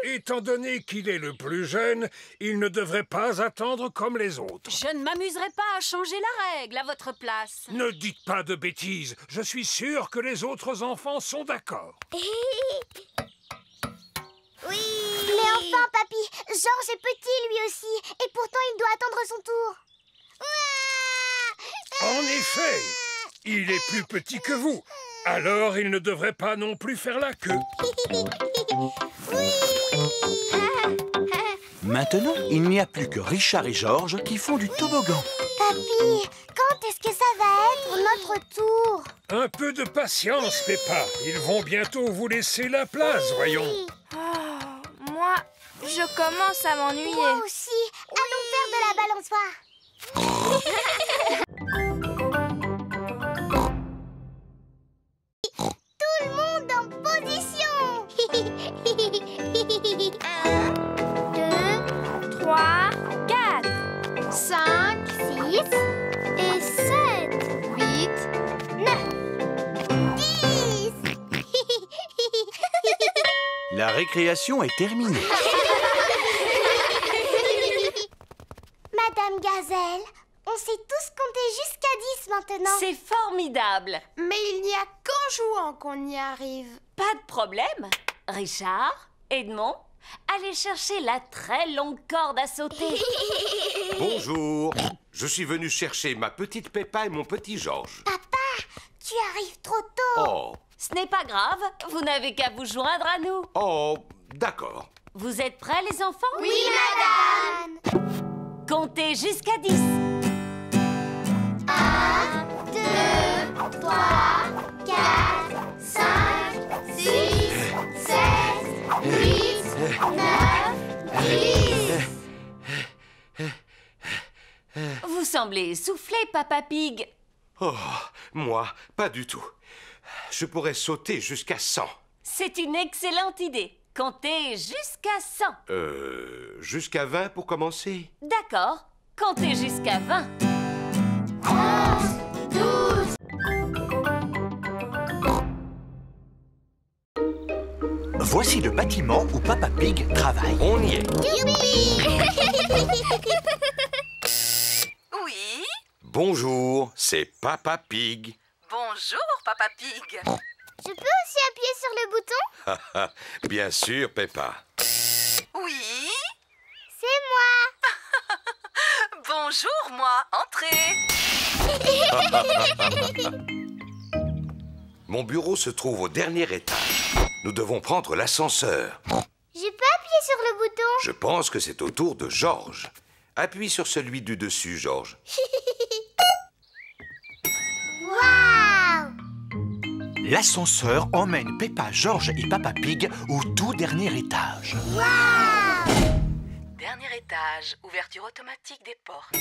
K: Étant donné qu'il est le plus jeune, il ne devrait pas attendre comme les autres.
A: Je ne m'amuserai pas à changer la règle à votre place.
K: Ne dites pas de bêtises. Je suis sûr que les autres enfants sont d'accord.
H: Oui. Mais enfin, papy, Georges est petit lui aussi, et pourtant il doit attendre son tour.
K: En effet, il est plus petit que vous. Alors il ne devrait pas non plus faire la queue.
B: Maintenant, il n'y a plus que Richard et Georges qui font du toboggan.
H: Papy, quand est-ce que ça va être notre tour?
K: Un peu de patience, Peppa. Ils vont bientôt vous laisser la place, voyons.
P: Oh, moi, je commence à m'ennuyer.
H: Moi aussi. Allons faire de la balançoire. Tout le monde en position. 1, 2, 3, 4, 5, 6 et 7, 8, 9, 10.
B: La récréation est terminée.
H: Madame Gazelle, on sait tous compter jusqu'à 10 maintenant.
R: C'est formidable.
P: Mais il n'y a qu'en jouant qu'on y arrive.
R: Pas de problème. Richard, Edmond, allez chercher la très longue corde à sauter.
S: Bonjour. Je suis venu chercher ma petite Peppa et mon petit Georges.
H: Papa, tu arrives trop tôt.
S: Oh.
R: Ce n'est pas grave, vous n'avez qu'à vous joindre à nous.
S: Oh, d'accord.
R: Vous êtes prêts, les enfants?
H: Oui, madame.
R: Comptez jusqu'à 10.
H: 1, 2, 3, 4, 5, 6, 7, 8, 9, 10.
R: Vous semblez essoufflé, Papa Pig.
S: Oh, moi, pas du tout. Je pourrais sauter jusqu'à 100.
R: C'est une excellente idée. Comptez jusqu'à 100.
S: Jusqu'à 20 pour commencer?
R: D'accord. Comptez jusqu'à 20.
H: 11, 12.
B: Voici le bâtiment où Papa Pig travaille.
S: On y est.
M: Oui?
S: Bonjour, c'est Papa Pig.
M: Bonjour, Papa Pig.
H: Je peux aussi appuyer sur le bouton?
S: Bien sûr, Peppa.
M: Oui?
H: C'est moi.
M: Bonjour, moi. Entrez.
S: Mon bureau se trouve au dernier étage. Nous devons prendre l'ascenseur.
H: Je peux appuyer sur le bouton?
S: Je pense que c'est au tour de Georges. Appuie sur celui du dessus, Georges.
H: Waouh!
B: L'ascenseur emmène Peppa, Georges et Papa Pig au tout dernier étage.
H: Waouh!
M: Dernier étage, ouverture automatique des portes.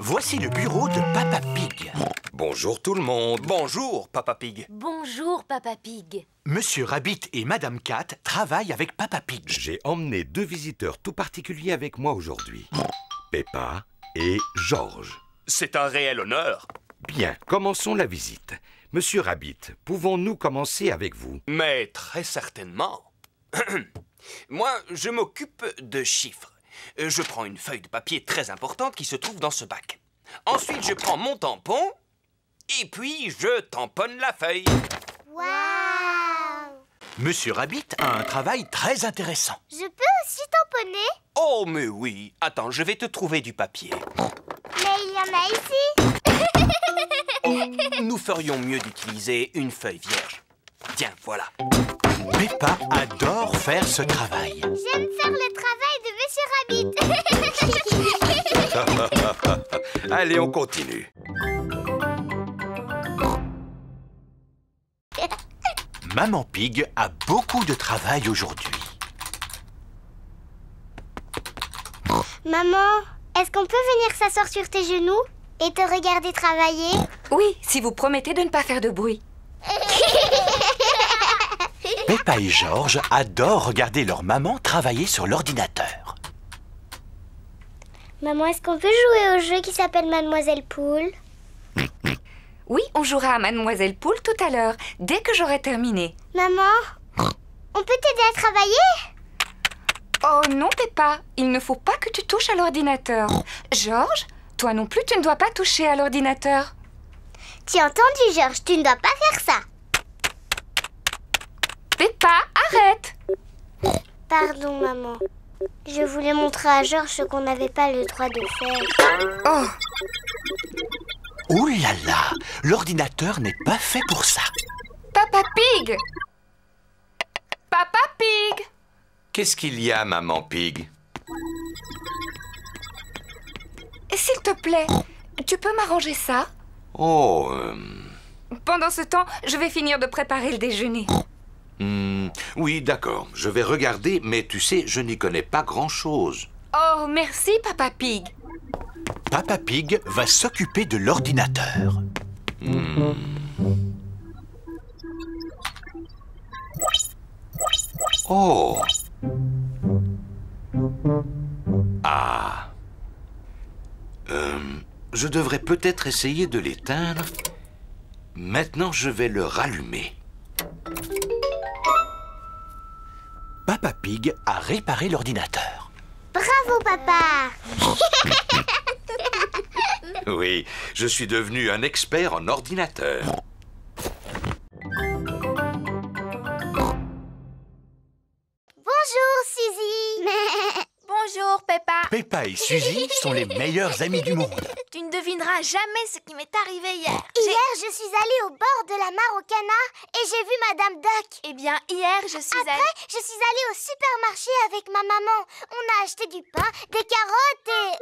B: Voici le bureau de Papa Pig.
S: Bonjour tout le monde.
T: Bonjour, Papa Pig.
C: Bonjour, Papa Pig.
B: Monsieur Rabbit et Madame Cat travaillent avec Papa Pig.
S: J'ai emmené 2 visiteurs tout particuliers avec moi aujourd'hui. Peppa et George.
T: C'est un réel honneur.
S: Bien, commençons la visite. Monsieur Rabbit, pouvons-nous commencer avec vous?
E: Mais très certainement. Moi, je m'occupe de chiffres. Je prends une feuille de papier très importante qui se trouve dans ce bac. Ensuite, je prends mon tampon et puis je tamponne la feuille.
H: Waouh!
B: Monsieur Rabbit a un travail très intéressant.
H: Je peux aussi tamponner?
E: Oh, mais oui. Attends, je vais te trouver du papier.
H: Mais il y en a ici.
E: Nous ferions mieux d'utiliser une feuille vierge. Tiens, voilà.
B: Peppa adore faire ce travail.
H: J'aime faire le travail de Monsieur Rabbit.
S: Allez, on continue.
B: Maman Pig a beaucoup de travail aujourd'hui.
H: Maman, est-ce qu'on peut venir s'asseoir sur tes genoux et te regarder travailler?
O: Oui, si vous promettez de ne pas faire de bruit.
B: Peppa et George adorent regarder leur maman travailler sur l'ordinateur.
H: Maman, est-ce qu'on peut jouer au jeu qui s'appelle Mademoiselle Poule?
O: Oui, on jouera à Mademoiselle Poule tout à l'heure, dès que j'aurai terminé.
H: Maman, on peut t'aider à travailler?
O: Oh non, Peppa, il ne faut pas que tu touches à l'ordinateur. George, toi non plus, tu ne dois pas toucher à l'ordinateur.
H: Tu as entendu, George, tu ne dois pas faire ça.
O: Peppa, arrête!
H: Pardon, maman. Je voulais montrer à George ce qu'on n'avait pas le droit de faire.
O: Oh!
B: Ouh là là, l'ordinateur n'est pas fait pour ça.
O: Papa Pig! Papa Pig!
S: Qu'est-ce qu'il y a, Maman Pig?
O: S'il te plaît, tu peux m'arranger ça?
S: Oh,
O: Pendant ce temps, je vais finir de préparer le déjeuner.
S: oui, d'accord. Je vais regarder, mais tu sais, je n'y connais pas grand-chose.
O: Oh, merci, Papa Pig.
B: Papa Pig va s'occuper de l'ordinateur.
S: Oh! Ah! Je devrais peut-être essayer de l'éteindre. Maintenant, je vais le rallumer.
B: Papa Pig a réparé l'ordinateur.
H: Bravo, papa!
S: Oui, je suis devenu un expert en ordinateur.
H: Bonjour, Suzy!
U: Bonjour, Peppa.
B: Peppa et Suzy sont les meilleurs amis du monde.
U: Tu ne devineras jamais ce qui m'est arrivé hier.
H: Hier, je suis allée au bord de la mare au canard et j'ai vu Madame Duck.
U: Eh bien, hier, je suis allée...
H: Après, je suis allée au supermarché avec ma maman. On a acheté du pain, des carottes et...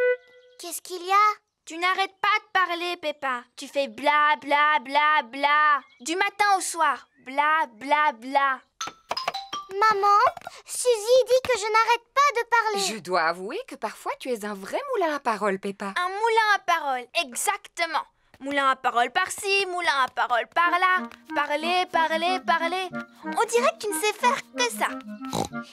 H: Qu'est-ce qu'il y a?
U: Tu n'arrêtes pas de parler, Peppa. Tu fais bla bla bla bla. Du matin au soir. Bla bla bla.
H: Maman, Suzy dit que je n'arrête pas de parler.
O: Je dois avouer que parfois tu es un vrai moulin à paroles, Peppa.
U: Un moulin à paroles, exactement. Moulin à paroles par-ci, moulin à paroles par-là. Parler, parler, parler. On dirait que tu ne sais faire que ça.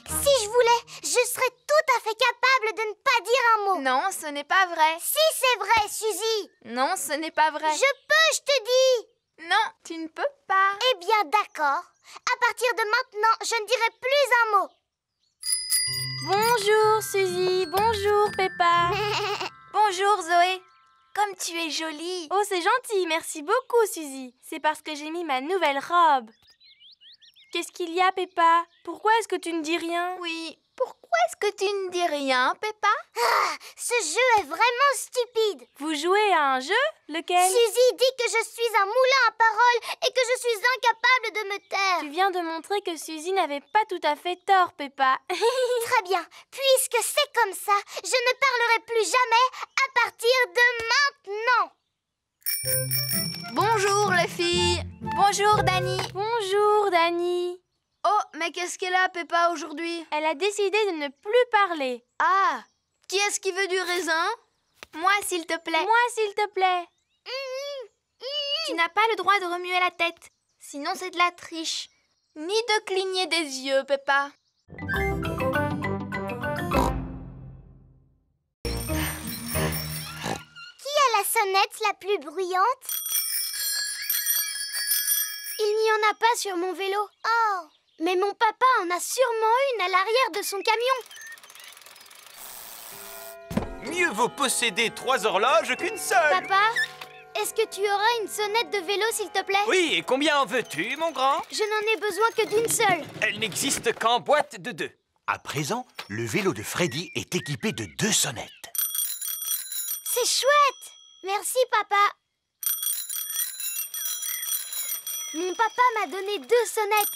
H: Si je voulais, je serais tout à fait capable de ne pas dire un mot.
U: Non, ce n'est pas vrai.
H: Si c'est vrai, Suzy.
U: Non, ce n'est pas vrai.
H: Je peux, je te dis.
U: Non, tu ne peux pas.
H: Eh bien, d'accord. À partir de maintenant, je ne dirai plus un mot.
U: Bonjour, Suzy. Bonjour, Peppa. Bonjour, Zoé. Comme tu es jolie.
V: Oh, c'est gentil. Merci beaucoup, Suzy. C'est parce que j'ai mis ma nouvelle robe. Qu'est-ce qu'il y a, Peppa? Pourquoi est-ce que tu ne dis rien?
U: Oui, pourquoi est-ce que tu ne dis rien, Peppa?
H: Ah, ce jeu est vraiment stupide.
V: Vous jouez à un jeu? Lequel?
H: Suzy dit que je suis un moulin à paroles et que je suis incapable de me taire.
V: Tu viens de montrer que Suzy n'avait pas tout à fait tort, Peppa.
H: Très bien. Puisque c'est comme ça, je ne parlerai plus jamais à partir de maintenant.
U: Bonjour, les filles. Bonjour, Dani.
V: Bonjour, Dani.
U: Oh, mais qu'est-ce qu'elle a, Peppa, aujourd'hui?
V: Elle a décidé de ne plus parler.
U: Ah, qui est-ce qui veut du raisin? Moi, s'il te plaît.
V: Moi, s'il te plaît.
U: Tu n'as pas le droit de remuer la tête. Sinon, c'est de la triche. Ni de cligner des yeux, Peppa.
H: Qui a la sonnette la plus bruyante?
P: Il n'y en a pas sur mon vélo.
H: Oh!
P: Mais mon papa en a sûrement une à l'arrière de son camion.
E: Mieux vaut posséder 3 horloges qu'une seule.
P: Papa, est-ce que tu auras une sonnette de vélo, s'il te plaît?
E: Oui, et combien en veux-tu, mon grand?
P: Je n'en ai besoin que d'une seule.
E: Elle n'existe qu'en boîte de 2.
B: À présent, le vélo de Freddy est équipé de 2 sonnettes.
P: C'est chouette! Merci, papa. Mon papa m'a donné 2 sonnettes.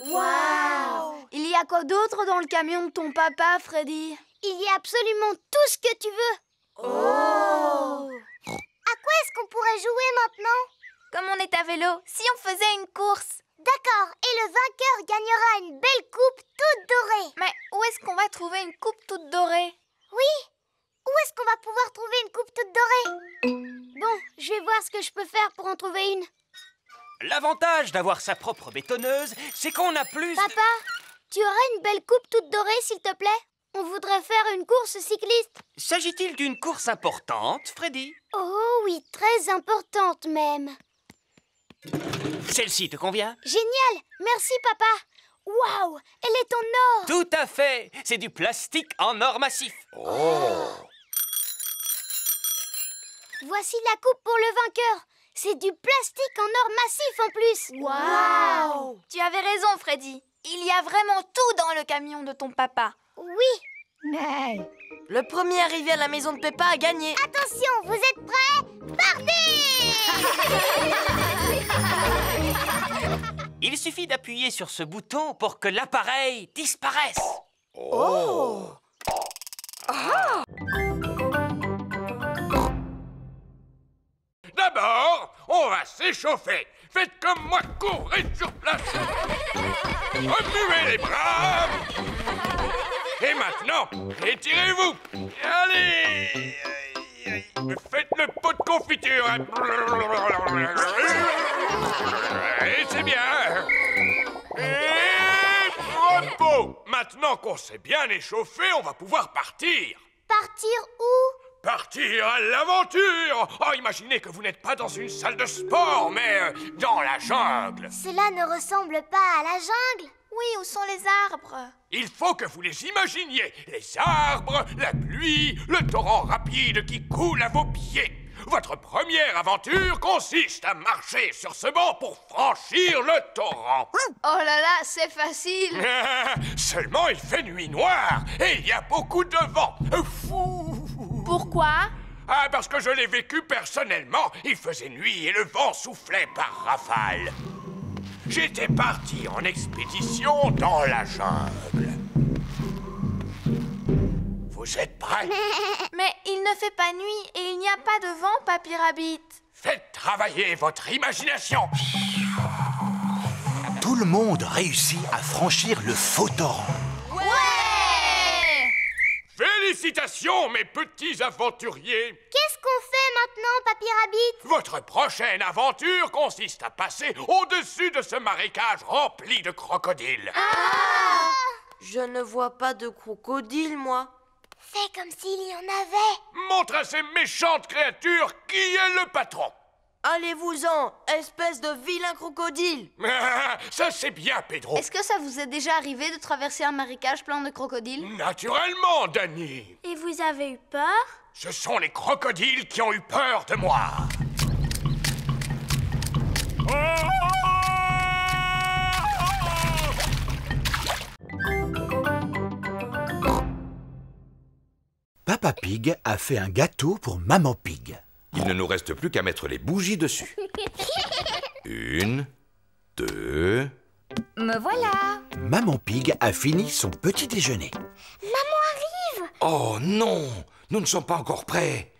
H: Waouh!
V: Il y a quoi d'autre dans le camion de ton papa, Freddy?
P: Il y a absolument tout ce que tu veux.
H: Oh! À quoi est-ce qu'on pourrait jouer maintenant?
U: Comme on est à vélo, si on faisait une course.
H: D'accord, et le vainqueur gagnera une belle coupe toute dorée.
U: Mais où est-ce qu'on va trouver une coupe toute dorée?
H: Oui, où est-ce qu'on va pouvoir trouver une coupe toute dorée?
P: Bon, je vais voir ce que je peux faire pour en trouver une.
E: L'avantage d'avoir sa propre bétonneuse, c'est qu'on a plus...
P: Papa, tu aurais une belle coupe toute dorée, s'il te plaît? On voudrait faire une course cycliste.
E: S'agit-il d'une course importante, Freddy?
P: Oh oui, très importante même.
E: Celle-ci te convient?
P: Génial, merci papa. Waouh, elle est en or.
E: Tout à fait, c'est du plastique en or massif.
S: Oh!
P: Voici la coupe pour le vainqueur. C'est du plastique en or massif en plus.
U: Waouh! Tu avais raison, Freddy. Il y a vraiment tout dans le camion de ton papa.
P: Oui.
V: Mais... Le premier arrivé à la maison de Peppa a gagné.
H: Attention, vous êtes prêts? Partez!
E: Il suffit d'appuyer sur ce bouton pour que l'appareil disparaisse.
V: Oh!
G: Ah! D'abord, on va s'échauffer. Faites comme moi, courez sur place. Remuez les bras. Et maintenant, étirez-vous. Allez. Faites le pot de confiture. Et c'est bien. Et repos. Maintenant qu'on s'est bien échauffé, on va pouvoir partir.
H: Partir où?
G: Partir à l'aventure! Oh, imaginez que vous n'êtes pas dans une salle de sport, mais dans la jungle.
H: Cela ne ressemble pas à la jungle.
U: Oui, où sont les arbres?
G: Il faut que vous les imaginiez. Les arbres, la pluie, le torrent rapide qui coule à vos pieds. Votre première aventure consiste à marcher sur ce banc pour franchir le torrent.
V: Oh là là, c'est facile.
G: Seulement, il fait nuit noire et il y a beaucoup de vent. Fou!
U: Pourquoi?
G: Ah, parce que je l'ai vécu personnellement. Il faisait nuit et le vent soufflait par rafales. J'étais parti en expédition dans la jungle. Vous êtes prêts?
U: Mais il ne fait pas nuit et il n'y a pas de vent, Papy Rabbit.
G: Faites travailler votre imagination.
B: Tout le monde réussit à franchir le faux torrent.
U: Ouais!
G: Félicitations, mes petits aventuriers.
H: Qu'est-ce qu'on fait maintenant, Papy Rabbit?
G: Votre prochaine aventure consiste à passer au-dessus de ce marécage rempli de crocodiles.
V: Ah! Je ne vois pas de crocodile, moi.
H: Fais comme s'il y en avait.
G: Montre à ces méchantes créatures qui est le patron.
V: Allez-vous-en, espèce de vilain crocodile.
G: Ça, c'est bien, Pedro.
V: Est-ce que ça vous est déjà arrivé de traverser un marécage plein de crocodiles?
G: Naturellement, Danny.
V: Et vous avez eu peur?
G: Ce sont les crocodiles qui ont eu peur de moi.
B: Papa Pig a fait un gâteau pour Maman Pig.
S: Il ne nous reste plus qu'à mettre les bougies dessus. 1, 2...
V: Me voilà.
B: Maman Pig a fini son petit déjeuner.
H: Maman arrive.
S: Oh non, nous ne sommes pas encore prêts.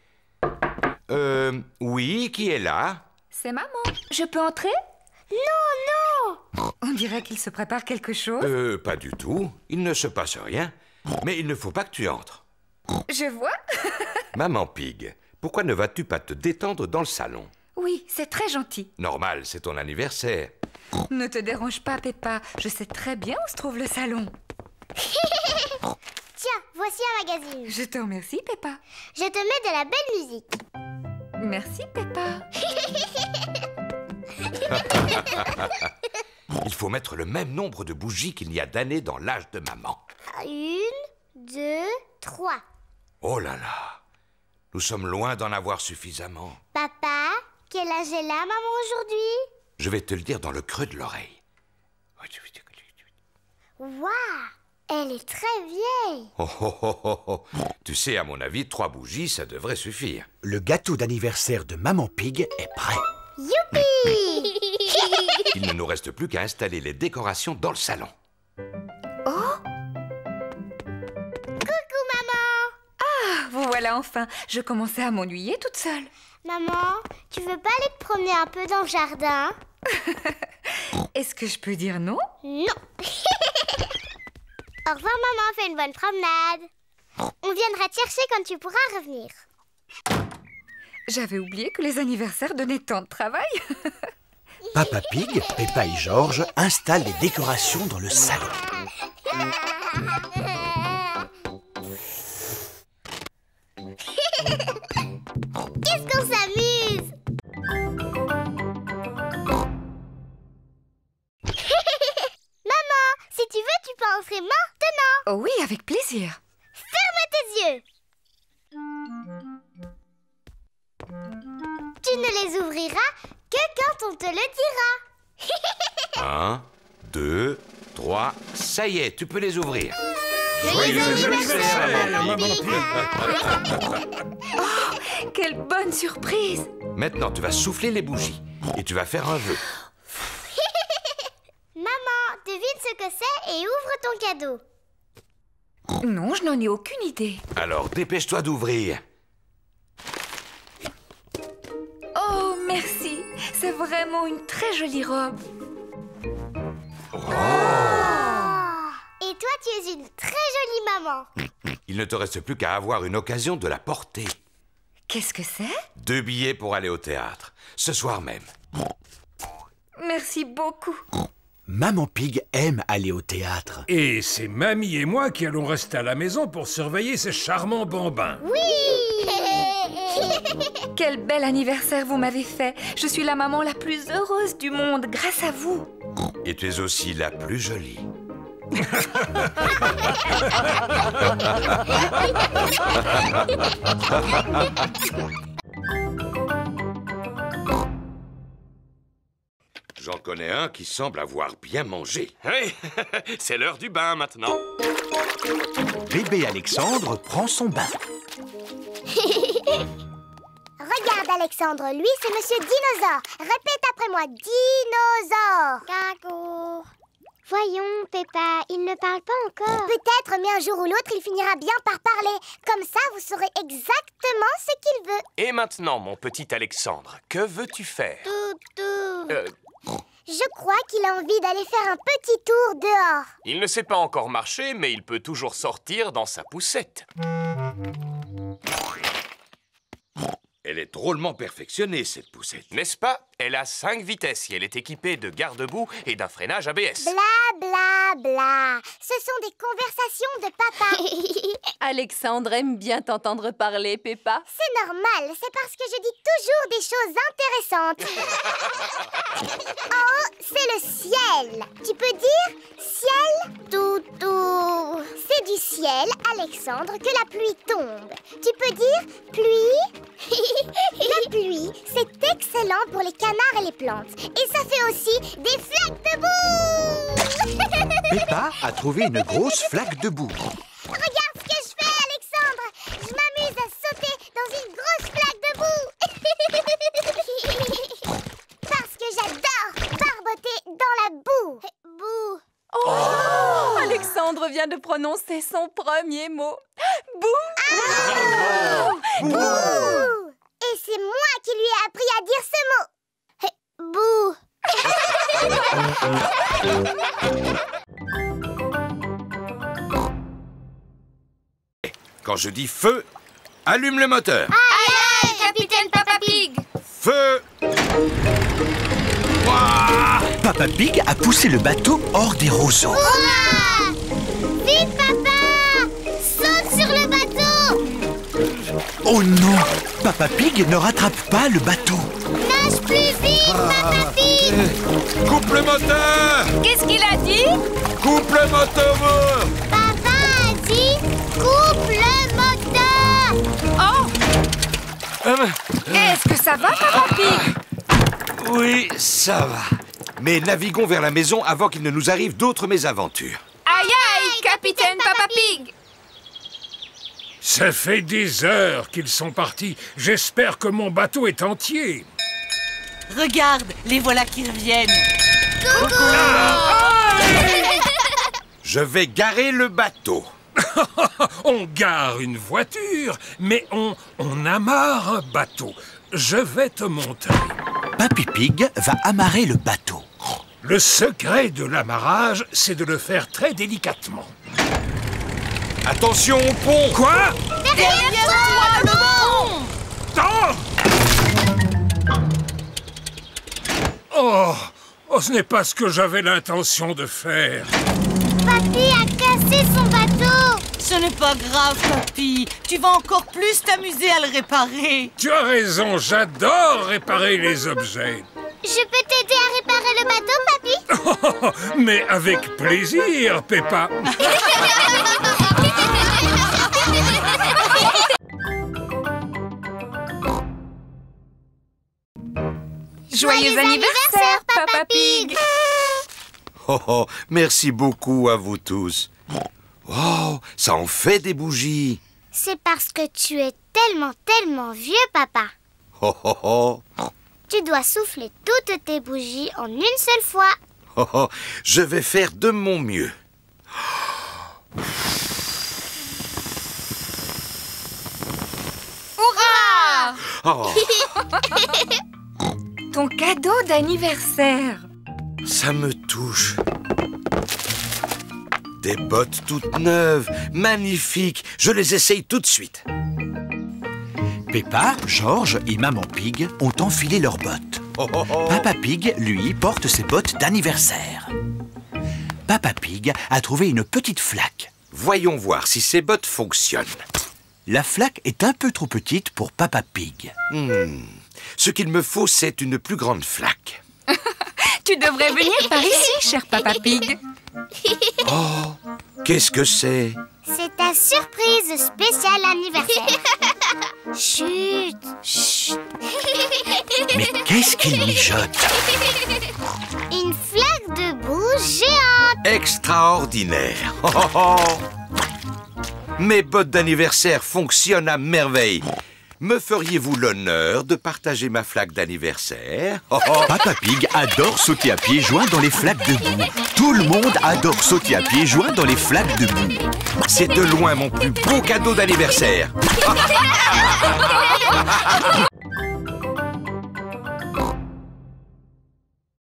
S: Oui, qui est là?
O: C'est maman. Je peux entrer?
H: Non, non.
O: On dirait qu'il se prépare quelque chose.
S: Pas du tout. Il ne se passe rien. Mais il ne faut pas que tu entres.
O: Je vois.
S: Maman Pig, pourquoi ne vas-tu pas te détendre dans le salon?
O: Oui, c'est très gentil.
S: Normal, c'est ton anniversaire.
O: Ne te dérange pas, Peppa. Je sais très bien où se trouve le salon.
H: Tiens, voici un magazine.
O: Je te remercie, Peppa.
H: Je te mets de la belle musique.
O: Merci, Peppa.
S: Il faut mettre le même nombre de bougies qu'il y a d'années dans l'âge de maman.
H: 1, 2, 3.
S: Oh là là, nous sommes loin d'en avoir suffisamment.
H: Papa, quel âge est la maman aujourd'hui?
S: Je vais te le dire dans le creux de l'oreille.
H: Waouh, elle est très vieille.
S: Oh, oh, oh, oh, oh. Tu sais, à mon avis, 3 bougies, ça devrait suffire.
B: Le gâteau d'anniversaire de Maman Pig est prêt.
H: Youpi!
S: Il ne nous reste plus qu'à installer les décorations dans le salon.
O: Oh!
H: Coucou, maman!
O: Ah, vous voilà enfin. Je commençais à m'ennuyer toute seule.
H: Maman, tu veux pas aller te promener un peu dans le jardin?
O: Est-ce que je peux dire non?
H: Non! Au revoir, maman, fais une bonne promenade. On viendra te chercher quand tu pourras revenir.
O: J'avais oublié que les anniversaires donnaient tant de travail.
B: Papa Pig, Peppa et George installent les décorations dans le salon.
H: Qu'est-ce qu'on s'amuse! Maman, si tu veux, tu peux entrer maintenant.
O: Oh oui, avec plaisir.
H: Ferme tes yeux. Tu ne les ouvriras que quand on te le dira.
S: 1, 2, 3, ça y est, tu peux les ouvrir.
K: Joyeux anniversaire, Maman Pig.
O: Oh, quelle bonne surprise!
S: Maintenant, tu vas souffler les bougies et tu vas faire un vœu.
H: Maman, devine ce que c'est et ouvre ton cadeau.
O: Non, je n'en ai aucune idée.
S: Alors, dépêche-toi d'ouvrir.
O: Oh, merci. C'est vraiment une très jolie robe.
H: Et toi, tu es une très jolie maman.
S: Il ne te reste plus qu'à avoir une occasion de la porter.
O: Qu'est-ce que c'est?
S: 2 billets pour aller au théâtre, ce soir même.
O: Merci beaucoup.
B: Maman Pig aime aller au théâtre.
K: Et c'est Mamie et moi qui allons rester à la maison pour surveiller ces charmants bambins.
H: Oui!
O: Quel bel anniversaire vous m'avez fait. Je suis la maman la plus heureuse du monde grâce à vous.
S: Et tu es aussi la plus jolie. J'en connais un qui semble avoir bien mangé.
T: Oui, c'est l'heure du bain maintenant.
B: Bébé Alexandre prend son bain.
H: Regarde, Alexandre, lui, c'est Monsieur Dinosaure. Répète après moi, Dinosaure. Gago. Voyons, Peppa, il ne parle pas encore. Peut-être, mais un jour ou l'autre, il finira bien par parler. Comme ça, vous saurez exactement ce qu'il veut.
T: Et maintenant, mon petit Alexandre, que veux-tu faire?
H: Toutou. Je crois qu'il a envie d'aller faire un petit tour dehors.
T: Il ne sait pas encore marcher, mais il peut toujours sortir dans sa poussette.
S: Elle est drôlement perfectionnée, cette poussette.
T: N'est-ce pas? Elle a 5 vitesses et elle est équipée de garde-boue et d'un freinage ABS.
H: Bla bla bla. Ce sont des conversations de papa.
M: Alexandre aime bien t'entendre parler, Peppa.
H: C'est normal, c'est parce que je dis toujours des choses intéressantes. En haut, c'est le ciel. Tu peux dire ciel, toutou. C'est du ciel, Alexandre, que la pluie tombe. Tu peux dire pluie. La pluie, c'est excellent pour les canards et les plantes. Et ça fait aussi des flaques de boue.
B: Peppa a trouvé une grosse flaque de boue.
H: Regarde ce que je fais, Alexandre. Je m'amuse à sauter dans une grosse flaque de boue. Parce que j'adore barboter dans la boue. Boue.
M: Oh, Alexandre vient de prononcer son premier mot. Bouh!
H: Bouh! Et c'est moi qui lui ai appris à dire ce mot. Bouh!
S: Quand je dis feu, Allume le moteur.
U: Aïe, aïe, capitaine Papa Pig.
S: Feu.
B: Papa Pig a poussé le bateau hors des roseaux.
U: Hurrah! Vite, papa! Saute sur le bateau!
B: Oh non! Papa Pig ne rattrape pas le bateau.
U: Nage plus vite, Papa Pig!
S: Coupe le moteur!
U: Qu'est-ce qu'il a dit?
S: Coupe le moteur!
U: Papa a dit coupe le moteur!
O: Oh! Est-ce que ça va, Papa Pig?
S: Oui, ça va. Mais naviguons vers la maison avant qu'il ne nous arrive d'autres mésaventures.
U: Aïe, aïe, capitaine Papa Pig!
K: Ça fait des heures qu'ils sont partis. J'espère que mon bateau est entier.
L: Regarde, les voilà qui reviennent.
U: Coucou!
S: Je vais garer le bateau.
K: On gare une voiture, mais on amarre un bateau. Je vais te montrer.
B: Papy Pig va amarrer le bateau.
K: Le secret de l'amarrage, c'est de le faire très délicatement.
S: Attention au pont!
K: Quoi?
U: Derrière toi, le pont!
K: Oh, ce n'est pas ce que j'avais l'intention de faire.
U: Papy a cassé son bateau!
L: Ce n'est pas grave, Papy. Tu vas encore plus t'amuser à le réparer.
K: Tu as raison, j'adore réparer les objets.
U: Je peux t'aider à réparer le bateau, Papy?
K: Mais avec plaisir, Peppa.
O: Joyeux anniversaire, Papa Pig!
S: Oh, merci beaucoup à vous tous. Oh, ça en fait des bougies.
U: C'est parce que tu es tellement vieux, Papa.
S: Oh.
U: Tu dois souffler toutes tes bougies en une seule fois.
S: Oh, je vais faire de mon mieux.
U: Hurrah!
S: Oh,
O: Ton cadeau d'anniversaire.
S: ça me touche. Des bottes toutes neuves, magnifiques. Je les essaye tout de suite.
B: Peppa, George et Maman Pig ont enfilé leurs bottes. Papa Pig, lui, porte ses bottes d'anniversaire. Papa Pig a trouvé une petite flaque.
S: Voyons voir si ces bottes fonctionnent.
B: La flaque est un peu trop petite pour Papa Pig.
S: Ce qu'il me faut, c'est une plus grande flaque.
O: Tu devrais venir par ici, cher Papa Pig.
S: Oh, qu'est-ce que c'est?
U: C'est ta surprise spéciale anniversaire. Chut, chut.
B: Mais qu'est-ce qu'il mijote?
U: Une flaque de boue géante.
S: Extraordinaire. Oh. Mes bottes d'anniversaire fonctionnent à merveille. Me feriez-vous l'honneur de partager ma flaque d'anniversaire?
B: Papa Pig adore sauter à pieds joints dans les flaques de boue. Tout le monde adore sauter à pieds joints dans les flaques de boue.
S: C'est de loin mon plus beau cadeau d'anniversaire.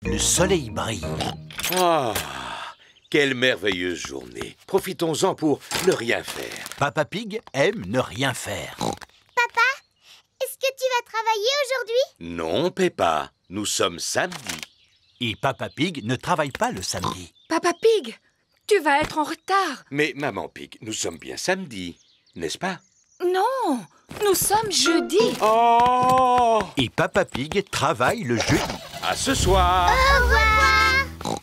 B: Le soleil brille.
S: Ah, quelle merveilleuse journée. Profitons-en pour ne rien faire.
B: Papa Pig aime ne rien faire.
U: Papa, est-ce que tu vas travailler aujourd'hui?
S: Non, Peppa, nous sommes samedi.
B: Et Papa Pig ne travaille pas le samedi.
O: Papa Pig, tu vas être en retard.
S: Mais Maman Pig, nous sommes bien samedi, n'est-ce pas?
O: Non, nous sommes jeudi.
S: Oh!
B: Et Papa Pig travaille le jeudi.
S: À ce soir.
U: Au revoir.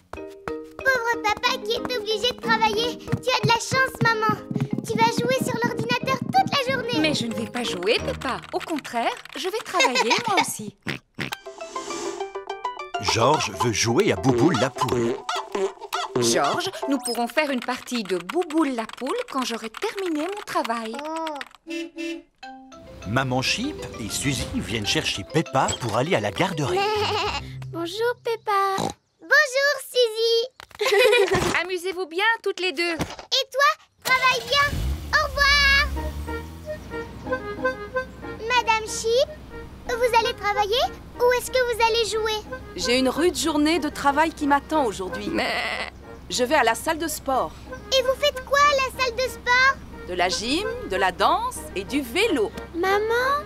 U: Pauvre papa qui est obligé de travailler. Tu as de la chance, maman. Tu vas jouer sur l'ordinateur toute la journée.
O: Mais je ne vais pas jouer, Peppa. Au contraire, je vais travailler moi aussi.
B: George veut jouer à Bouboule la poule.
O: George, nous pourrons faire une partie de Bouboule la poule quand j'aurai terminé mon travail.
B: Maman Sheep et Suzy viennent chercher Peppa pour aller à la garderie.
P: Bonjour, Peppa.
U: Bonjour, Suzy.
O: Amusez-vous bien toutes les deux.
U: Et toi, travaille bien. Au revoir. Madame Sheep, vous allez travailler ou est-ce que vous allez jouer?
M: J'ai une rude journée de travail qui m'attend aujourd'hui. Je vais à la salle de sport.
U: Et vous faites quoi à la salle de sport?
M: de la gym, de la danse et du vélo.
P: Maman,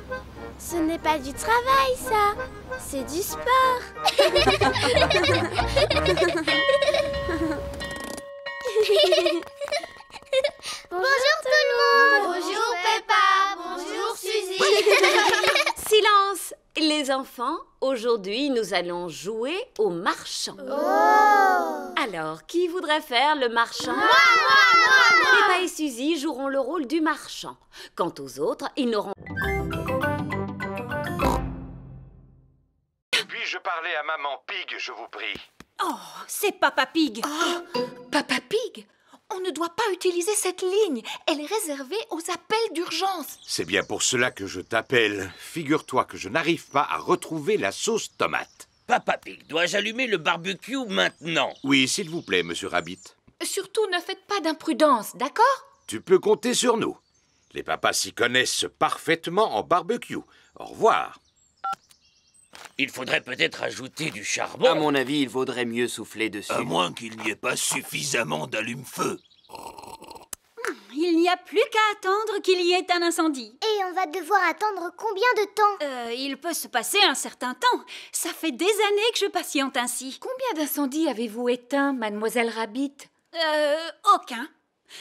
P: ce n'est pas du travail, ça. C'est du sport.
H: Bonjour tout le monde. Bonjour Peppa. Bonjour Suzy.
R: Silence, les enfants. Aujourd'hui, nous allons jouer au marchand. Alors, qui voudrait faire le marchand?
H: Moi.
R: Peppa et Suzy joueront le rôle du marchand. Quant aux autres, ils n'auront...
S: Puis-je parler à Maman Pig, je vous prie?
A: Oh, c'est Papa Pig.
O: Oh, Papa Pig, on ne doit pas utiliser cette ligne. Elle est réservée aux appels d'urgence.
S: C'est bien pour cela que je t'appelle. Figure-toi que je n'arrive pas à retrouver la sauce tomate.
J: Papa Pig, dois-je allumer le barbecue maintenant?
S: Oui, s'il vous plaît, Monsieur Rabbit.
O: Surtout, ne faites pas d'imprudence, d'accord?
S: Tu peux compter sur nous. Les papas s'y connaissent parfaitement en barbecue. Au revoir.
J: Il faudrait peut-être ajouter du charbon.
E: À mon avis, il vaudrait mieux souffler dessus.
J: À moins qu'il n'y ait pas suffisamment d'allume-feu.
A: Il n'y a plus qu'à attendre qu'il y ait un incendie.
H: Et on va devoir attendre combien de temps?
A: Il peut se passer un certain temps. Ça fait des années que je patiente ainsi.
O: Combien d'incendies avez-vous éteints, Mademoiselle Rabbit?
A: Aucun.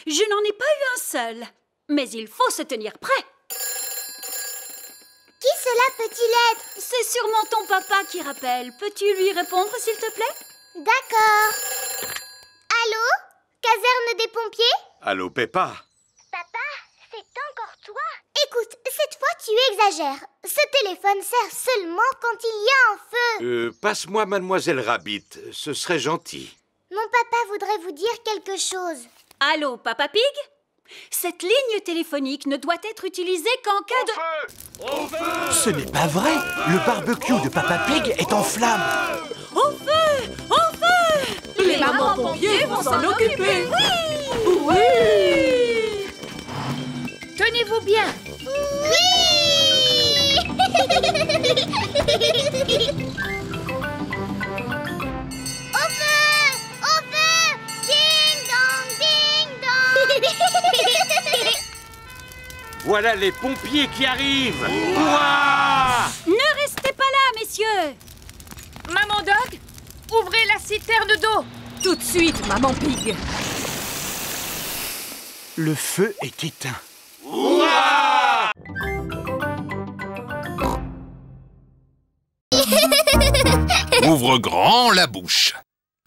A: Je n'en ai pas eu un seul. Mais il faut se tenir prêt.
H: Qui cela peut-il être?
A: C'est sûrement ton papa qui rappelle. Peux-tu lui répondre, s'il te plaît?
H: D'accord. Allô? Caserne des pompiers?
S: Allô, Peppa?
H: Papa, c'est encore toi? Écoute, cette fois tu exagères. Ce téléphone sert seulement quand il y a un feu.
S: Passe-moi Mademoiselle Rabbit, ce serait gentil.
H: Mon papa voudrait vous dire quelque chose.
A: Allô, Papa Pig? Cette ligne téléphonique ne doit être utilisée qu'en cas de...
J: Au feu!
B: Ce n'est pas vrai. Le barbecue de Papa Pig est en flammes.
A: Au feu! Au feu!
M: Les mamans pompiers vont s'en occuper.
A: Oui!
O: Tenez-vous bien.
H: Oui! Au feu! Au feu! Ding dong, ding dong!
S: Voilà les pompiers qui arrivent. Ouah!
A: Ne restez pas là, messieurs!
O: Maman Dog, ouvrez la citerne d'eau.
M: Tout de suite, Maman Pig.
B: Le feu est éteint.
S: Ouah!
G: Ouvre grand la bouche.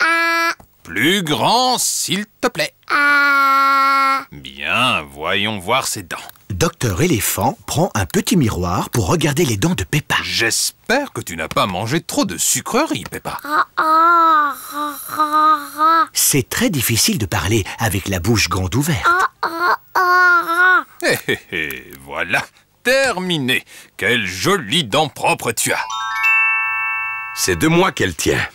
H: Ah,
G: Plus grand, s'il te plaît.
H: ah.
G: Bien, voyons voir ses dents.
B: Docteur Éléphant prend un petit miroir pour regarder les dents de Peppa.
G: J'espère que tu n'as pas mangé trop de sucreries, Peppa.
B: C'est très difficile de parler avec la bouche grande ouverte.
G: Hé hé hé, voilà, terminé. Quelles jolies dents propres tu as.
S: C'est de moi qu'elle tient.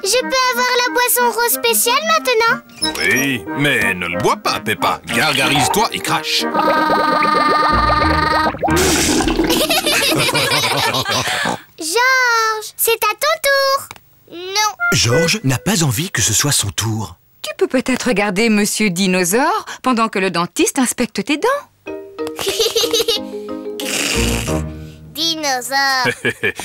H: Je peux avoir la boisson rose spéciale maintenant?
G: Oui, mais ne le bois pas, Peppa. Gargarise-toi et crache.
H: Georges, c'est à ton tour. Non.
B: Georges n'a pas envie que ce soit son tour.
O: Tu peux peut-être regarder Monsieur Dinosaure pendant que le dentiste inspecte tes dents.
H: Dinosaure.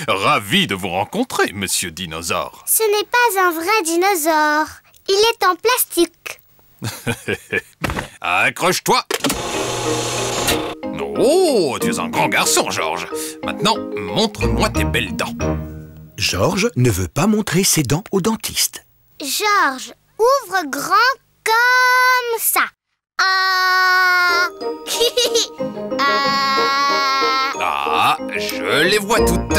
G: Ravi de vous rencontrer, Monsieur Dinosaure.
H: Ce n'est pas un vrai dinosaure. Il est en plastique.
G: Accroche-toi. Oh, tu es un grand garçon, Georges. Maintenant, montre-moi tes belles dents.
B: Georges ne veut pas montrer ses dents au dentiste.
H: Georges, ouvre grand comme ça. Ah. Ah.
G: Ah, je les vois toutes.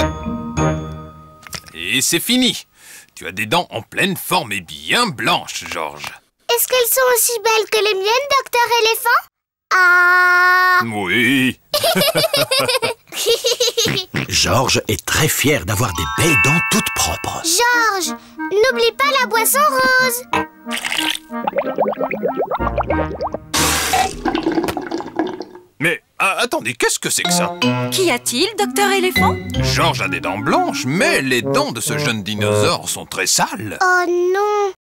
G: Et c'est fini. Tu as des dents en pleine forme et bien blanches, Georges.
H: Est-ce qu'elles sont aussi belles que les miennes, docteur Éléphant? Ah.
G: Oui.
B: Georges est très fier d'avoir des belles dents toutes propres.
H: Georges, n'oublie pas la boisson rose.
G: Mais attendez, qu'est-ce que c'est que ça?
A: Qu'y a-t-il, docteur Éléphant?
G: Georges a des dents blanches, mais les dents de ce jeune dinosaure sont très sales.
H: Oh non.